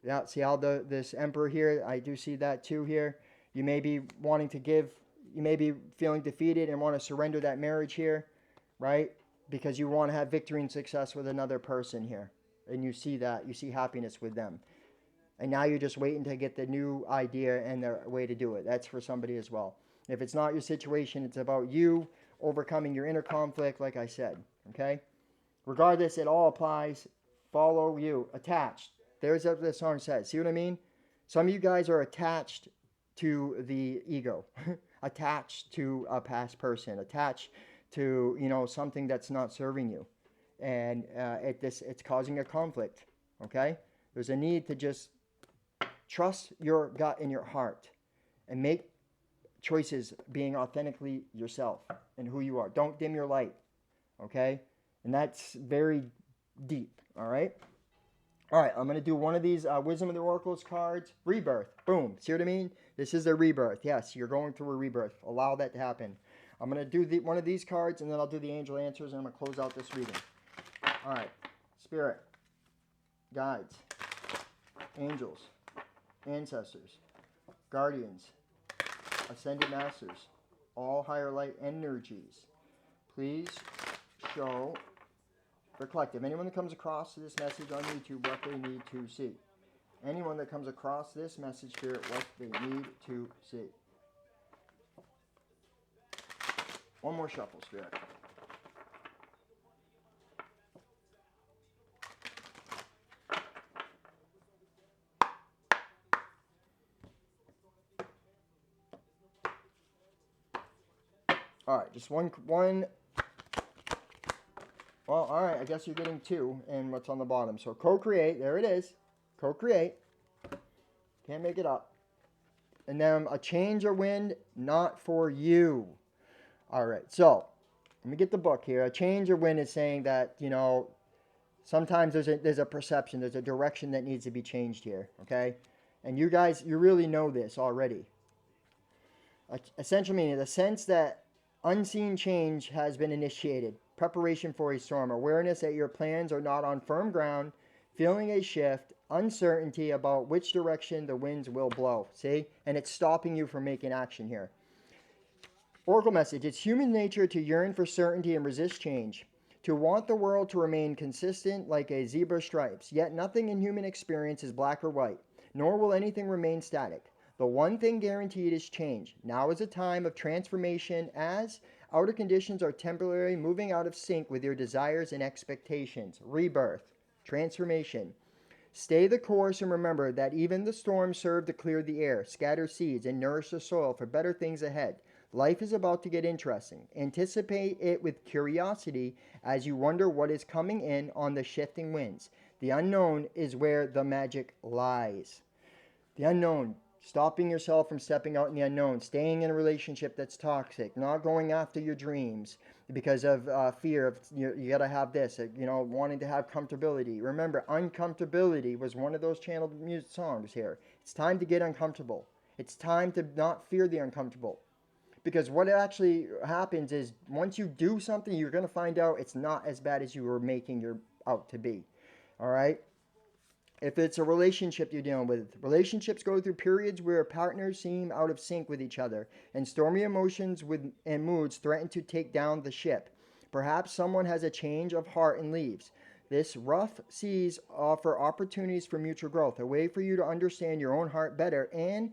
Yeah, see how this emperor here, I do see that too here. You may be wanting to give, you may be feeling defeated and want to surrender that marriage here, right? Because you want to have victory and success with another person here. And you see that, you see happiness with them. And now you're just waiting to get the new idea and the way to do it. That's for somebody as well. If it's not your situation, it's about you overcoming your inner conflict, like I said, okay? Regardless, it all applies. Follow you, attached. There's what the song says. See what I mean? Some of you guys are attached to the ego, attached to a past person, attached to something that's not serving you, and it's causing a conflict. Okay, there's a need to just trust your gut and your heart, and make choices being authentically yourself and who you are. Don't dim your light. Okay, and that's very deep. All right. All right, I'm going to do one of these Wisdom of the Oracles cards. Rebirth. Boom. See what I mean? This is a rebirth. Yes, you're going through a rebirth. Allow that to happen. I'm going to do one of these cards, and then I'll do the angel answers, and I'm going to close out this reading. All right. Spirit, guides, angels, ancestors, guardians, ascended masters, all higher light energies, please show the collective. Anyone that comes across this message on YouTube, what they need to see. Anyone that comes across this message, Spirit, what they need to see. One more shuffle, Spirit. All right, just one. Well, all right, I guess you're getting two and what's on the bottom. So co-create, there it is. Co-create. Can't make it up. And then a change or wind, not for you. All right, so let me get the book here. A change or wind is saying that, sometimes there's a perception, there's a direction that needs to be changed here, okay? And you guys, you really know this already. Essentially meaning the sense that unseen change has been initiated. Preparation for a storm. Awareness that your plans are not on firm ground. Feeling a shift. Uncertainty about which direction the winds will blow. See? And it's stopping you from making action here. Oracle message. It's human nature to yearn for certainty and resist change. To want the world to remain consistent like a zebra's stripes. Yet nothing in human experience is black or white. Nor will anything remain static. The one thing guaranteed is change. Now is a time of transformation as outer conditions are temporarily moving out of sync with your desires and expectations. Rebirth. Transformation. Stay the course and remember that even the storms serve to clear the air, scatter seeds, and nourish the soil for better things ahead. Life is about to get interesting. Anticipate it with curiosity as you wonder what is coming in on the shifting winds. The unknown is where the magic lies. The unknown. Stopping yourself from stepping out in the unknown, staying in a relationship that's toxic, not going after your dreams because of fear of you got to have this, wanting to have comfortability. Remember, uncomfortability was one of those channeled music songs here. It's time to get uncomfortable. It's time to not fear the uncomfortable. Because what actually happens is once you do something, you're going to find out it's not as bad as you were making your out to be. All right? If it's a relationship you're dealing with, relationships go through periods where partners seem out of sync with each other, and stormy emotions and moods threaten to take down the ship. Perhaps someone has a change of heart and leaves. This rough seas offer opportunities for mutual growth, a way for you to understand your own heart better and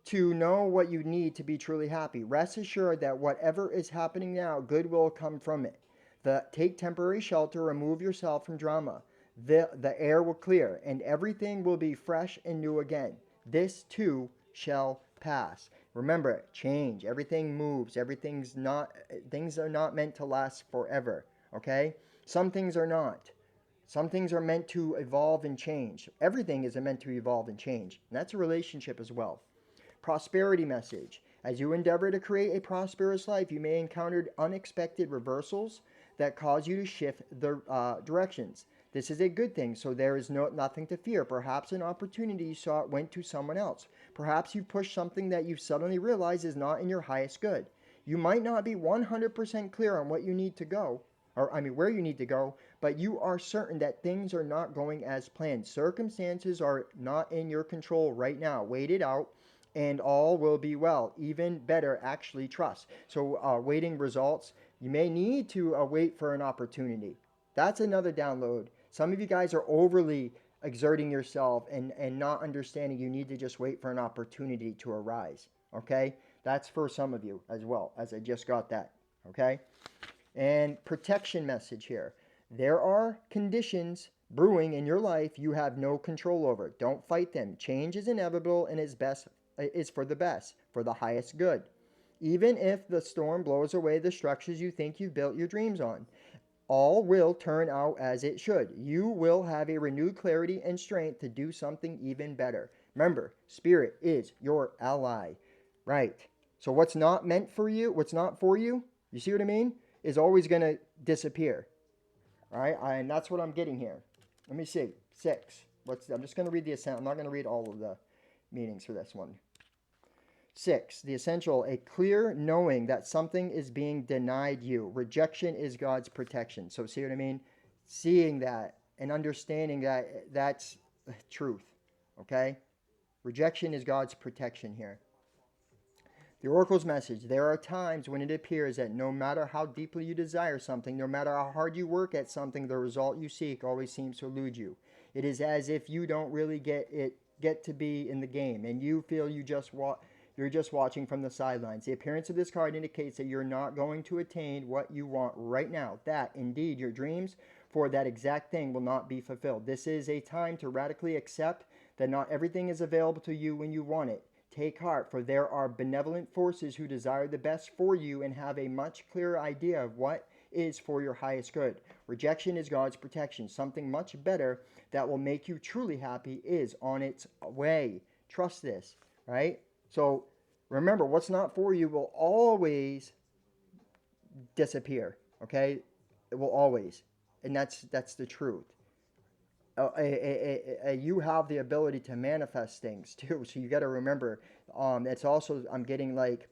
to know what you need to be truly happy. Rest assured that whatever is happening now, good will come from it. Take temporary shelter, remove yourself from drama. The air will clear, and everything will be fresh and new again. This too shall pass. Remember, change. Everything moves. Things are not meant to last forever. Okay? Some things are not. Some things are meant to evolve and change. Everything is meant to evolve and change. And that's a relationship as well. Prosperity message. As you endeavor to create a prosperous life, you may encounter unexpected reversals that cause you to shift the directions. This is a good thing, so there is nothing to fear. Perhaps an opportunity you saw went to someone else. Perhaps you pushed something that you suddenly realize is not in your highest good. You might not be 100% clear on what you need to go, where you need to go, but you are certain that things are not going as planned. Circumstances are not in your control right now. Wait it out and all will be well. Even better, actually trust. So, waiting results, you may need to wait for an opportunity. That's another download. Some of you guys are overly exerting yourself and not understanding you need to just wait for an opportunity to arise. Okay? That's for some of you as well, as I just got that. Okay? And protection message here. There are conditions brewing in your life you have no control over. Don't fight them. Change is inevitable and is for the best, for the highest good. Even if the storm blows away the structures you think you've built your dreams on, all will turn out as it should. You will have a renewed clarity and strength to do something even better. Remember, spirit is your ally. Right. So what's not meant for you, what's not for you, you see what I mean, is always going to disappear. All right? And that's what I'm getting here. Let me see. 6. I'm just going to read the assent. I'm not going to read all of the meanings for this one. 6, the essential, a clear knowing that something is being denied you. Rejection is God's protection. So see what I mean? Seeing that and understanding that that's truth. Okay? Rejection is God's protection here. The oracle's message. There are times when it appears that no matter how deeply you desire something, no matter how hard you work at something, the result you seek always seems to elude you. It is as if you don't really get to be in the game, and you feel you're just watching from the sidelines. The appearance of this card indicates that you're not going to attain what you want right now. That, indeed, your dreams for that exact thing will not be fulfilled. This is a time to radically accept that not everything is available to you when you want it. Take heart, for there are benevolent forces who desire the best for you and have a much clearer idea of what is for your highest good. Rejection is God's protection. Something much better that will make you truly happy is on its way. Trust this, right? So remember, what's not for you will always disappear, okay? It will always. And that's the truth. You have the ability to manifest things too. So you got to remember, it's also, I'm getting like,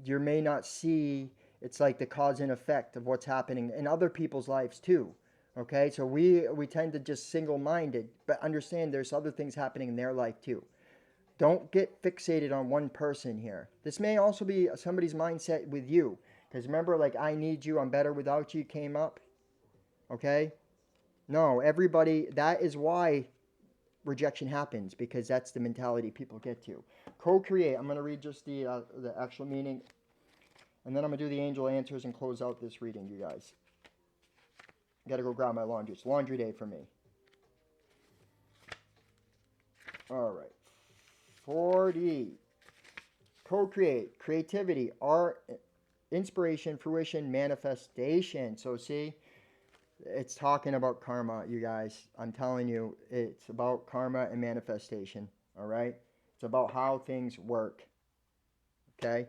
you may not see, it's like the cause and effect of what's happening in other people's lives too. Okay, so we tend to just single-minded, but understand there's other things happening in their life too. Don't get fixated on one person here. This may also be somebody's mindset with you. Because remember, like, I need you, I'm better without you came up. Okay? No, everybody, that is why rejection happens, because that's the mentality people get to. Co-create, I'm going to read just the actual meaning, and then I'm going to do the angel answers and close out this reading, you guys. Got to go grab my laundry. It's laundry day for me. All right. 40. Co-create, creativity, art, inspiration, fruition, manifestation. So see, it's talking about karma, you guys. I'm telling you, it's about karma and manifestation. All right. It's about how things work. Okay?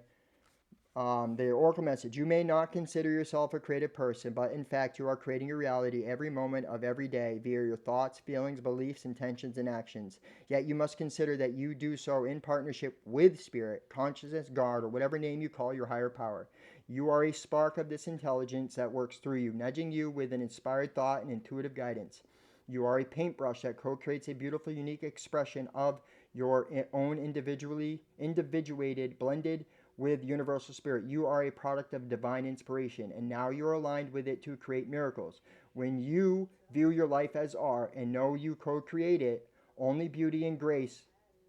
The oracle message: you may not consider yourself a creative person, but in fact, you are creating your reality every moment of every day via your thoughts, feelings, beliefs, intentions, and actions. Yet you must consider that you do so in partnership with spirit, consciousness, God, or whatever name you call your higher power. You are a spark of this intelligence that works through you, nudging you with an inspired thought and intuitive guidance. You are a paintbrush that co-creates a beautiful, unique expression of your own individuated, blended with universal spirit. You are a product of divine inspiration, and now you're aligned with it to create miracles. When you view your life as art and know you co-create it, only beauty and grace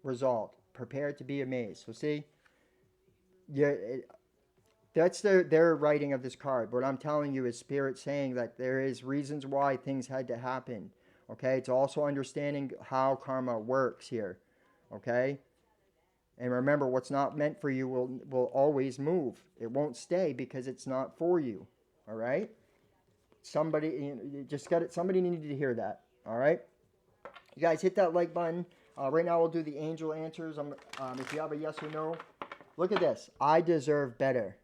result. Prepare to be amazed. So see, yeah, that's their writing of this card. What I'm telling you is spirit saying that there is reasons why things had to happen. Okay, it's also understanding how karma works here. Okay, and remember, what's not meant for you will always move. It won't stay because it's not for you. All right? Somebody, you just got it. Somebody needed to hear that. All right? You guys hit that like button. Right now, we'll do the angel answers. If you have a yes or no, look at this. I deserve better.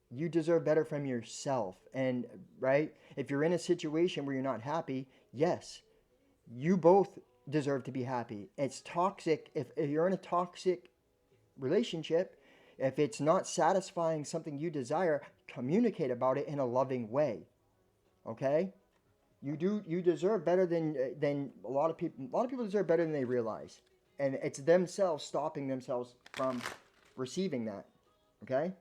You deserve better from yourself. And, right? If you're in a situation where you're not happy, yes, you both deserve to be happy. It's toxic. If you're in a toxic relationship, if it's not satisfying something you desire, communicate about it in a loving way. Okay? You deserve better than a lot of people. A lot of people deserve better than they realize, and it's themselves stopping themselves from receiving that. Okay?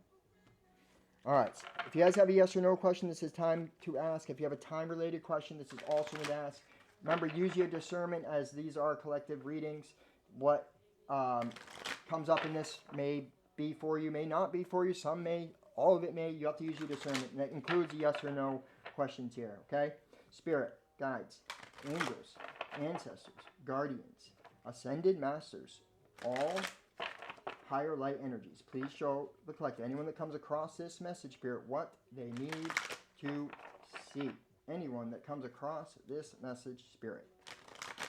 All right. If you guys have a yes or no question, this is time to ask. If you have a time related question, this is also an ask. Remember, use your discernment, as these are collective readings. What comes up in this may be for you, may not be for you. Some may, all of it may. You have to use your discernment. And that includes yes or no questions here, okay? Spirit, guides, angels, ancestors, guardians, ascended masters, all higher light energies. Please show the collective, anyone that comes across this message, Spirit, what they need to see. Anyone that comes across this message, Spirit,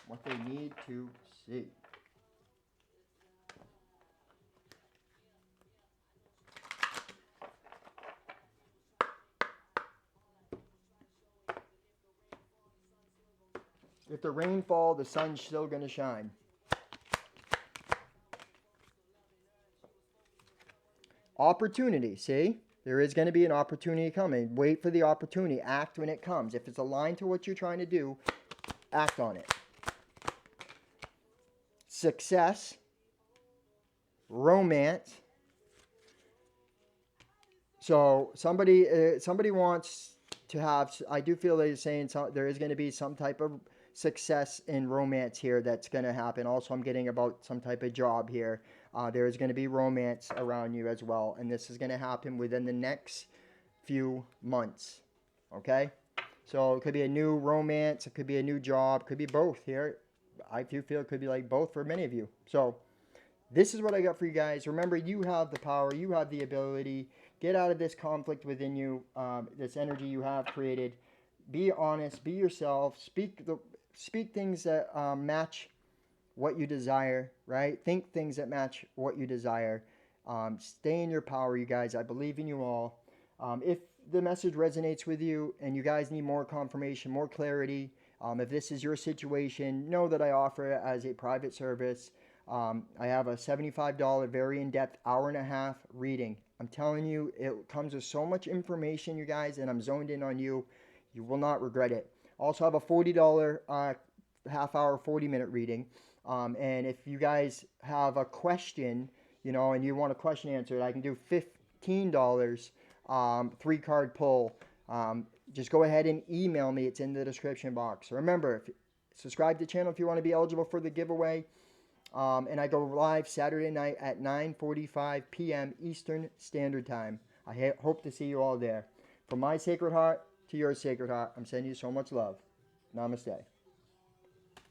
what they need to see. If the rain falls, the sun's still going to shine. Opportunity, see? There is going to be an opportunity coming. Wait for the opportunity. Act when it comes. If it's aligned to what you're trying to do, act on it. Success, romance. So somebody wants to have. I do feel they're saying there is going to be some type of success in romance here that's going to happen. Also, I'm getting about some type of job here. There is going to be romance around you as well, and this is going to happen within the next few months. Okay, so it could be a new romance, it could be a new job, could be both here. I do feel it could be like both for many of you. So this is what I got for you guys. Remember, you have the power, you have the ability. Get out of this conflict within you, this energy you have created. Be honest, be yourself. Speak things that match what you desire, right? Think things that match what you desire. Stay in your power, you guys. I believe in you all. If the message resonates with you and you guys need more confirmation, more clarity, if this is your situation, know that I offer it as a private service. I have a $75 very in-depth hour and a half reading. I'm telling you, it comes with so much information, you guys, and I'm zoned in on you. You will not regret it. Also have a $40 half hour, 40-minute reading. And if you guys have a question, and you want a question answered, I can do $15 3-card pull. Just go ahead and email me. It's in the description box. Remember, subscribe to the channel if you want to be eligible for the giveaway. And I go live Saturday night at 9:45 p.m. Eastern Standard Time. I hope to see you all there. From my sacred heart to your sacred heart, I'm sending you so much love. Namaste.